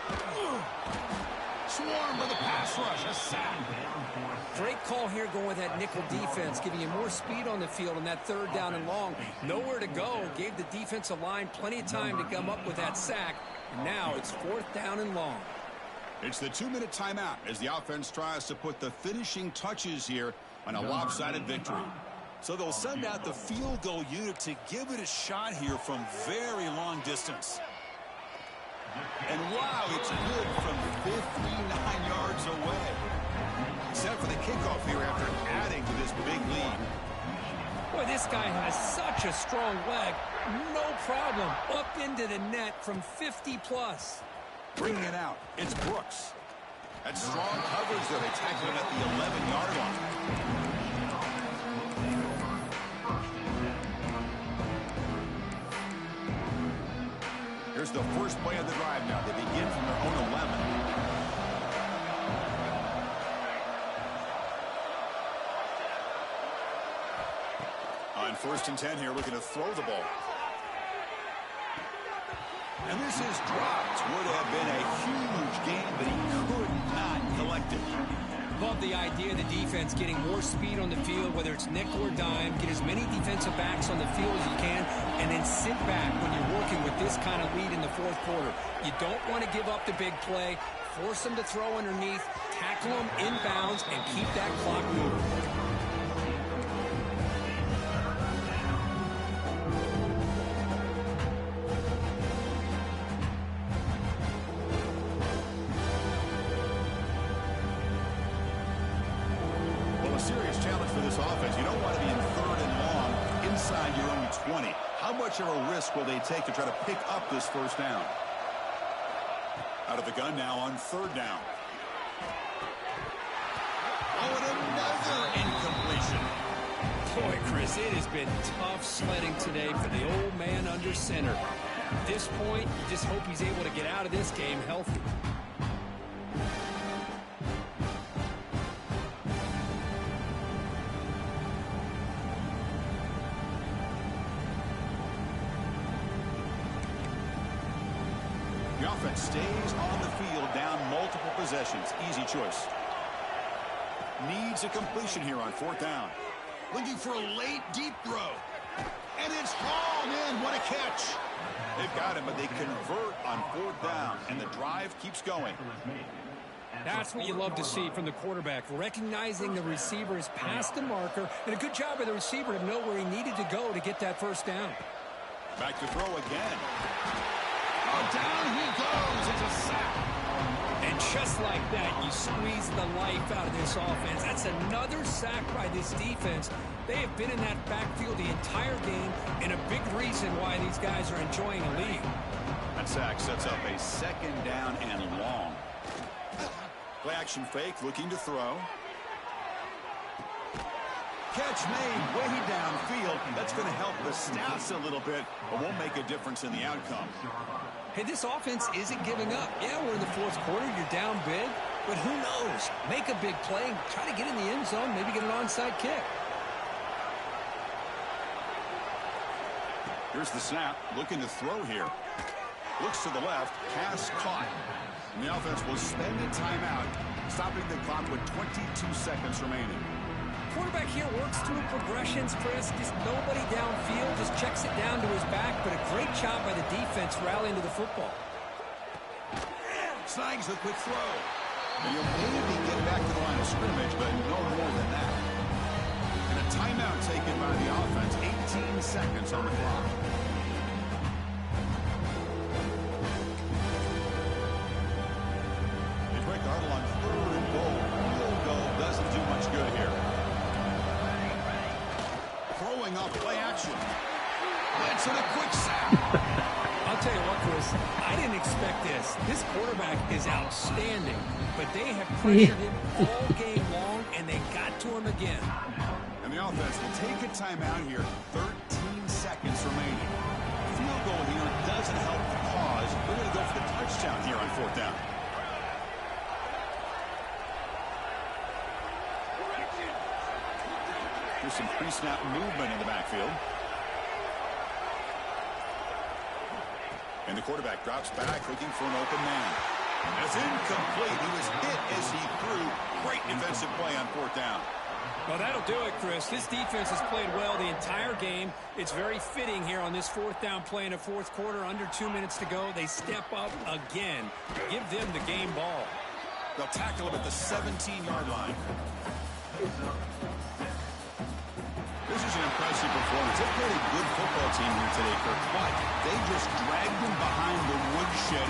Swarm with a pass rush, a sack. Great call here going with that nickel defense, giving you more speed on the field on that 3rd down and long. Nowhere to go. Gave the defensive line plenty of time to come up with that sack. And now it's 4th down and long. It's the 2-minute timeout as the offense tries to put the finishing touches here on a lopsided victory. So they'll send out the field goal unit to give it a shot here from very long distance. And wow, it's good from 59 yards away. Set for the kickoff here after adding to this big lead. Boy, this guy has such a strong leg. No problem. Up into the net from 50 plus. Bringing it out, it's Brooks. That's strong coverage there. They tackle him at the 11-yard line. Here's the first play of the drive now. They begin from their own 11. On 1st and 10 here, looking to throw the ball. And this is dropped. Would have been a huge gain, but he could not collect it. Love the idea of the defense getting more speed on the field, whether it's nickel or dime. Get as many defensive backs on the field as you can, and then sit back when you're working with this kind of lead in the 4th quarter. You don't want to give up the big play. Force them to throw underneath, tackle them inbounds, and keep that clock moving. Serious challenge for this offense. You don't want to be in 3rd and long inside your own 20. How much of a risk will they take to try to pick up this 1st down? Out of the gun now on 3rd down. Oh, and another incompletion. Boy, Chris, it has been tough sledding today for the old man under center. At this point, you just hope he's able to get out of this game healthy. The offense stays on the field, down multiple possessions. Easy choice. needs a completion here on 4th down. Looking for a late, deep throw. And it's hauled in. What a catch. They've got him, but they convert on 4th down, and the drive keeps going. That's what you love to see from the quarterback, recognizing the receiver is past the marker, and a good job by the receiver to know where he needed to go to get that first down. Back to throw again. Oh, down he goes. It's a sack. And just like that, you squeeze the life out of this offense. That's another sack by this defense. They have been in that backfield the entire game, and a big reason why these guys are enjoying a lead. That sack sets up a 2nd down and long. Play action fake, looking to throw. Catch made way downfield. That's going to help the stats a little bit, but won't make a difference in the outcome. Hey, this offense isn't giving up. Yeah, we're in the 4th quarter. You're down big, but who knows? Make a big play, try to get in the end zone, maybe get an onside kick. Here's the snap, looking to throw here. Looks to the left, pass caught. And the offense will spend a timeout, stopping the clock with 22 seconds remaining. Quarterback here works through progressions, Chris. Just nobody downfield, just checks it down to his back, but a great job by the defense rallying to the football. Snags the quick throw. And you'll maybe get back to the line of scrimmage, but no more than that. And a timeout taken by the offense, 18 seconds on the clock. On 3rd and goal. Field goal doesn't do much good here. Throwing off play action. That's in a quick sack. I'll tell you what, Chris, I didn't expect this. This quarterback is outstanding, but they have pressured him all game long, and they got to him again. And the offense will take a timeout here. 13 seconds remaining. Field goal here doesn't help the cause. We're going to go for the touchdown here on 4th down. Here's some pre-snap movement in the backfield. And the quarterback drops back looking for an open man. That's incomplete. He was hit as he threw. Great defensive play on 4th down. Well, that'll do it, Chris. This defense has played well the entire game. It's very fitting here on this 4th down play in the 4th quarter. Under 2 minutes to go. They step up again. Give them the game ball. They'll tackle him at the 17-yard line. This is an impressive performance. They've played a good football team here today, Kirk, but they just dragged him behind the woodshed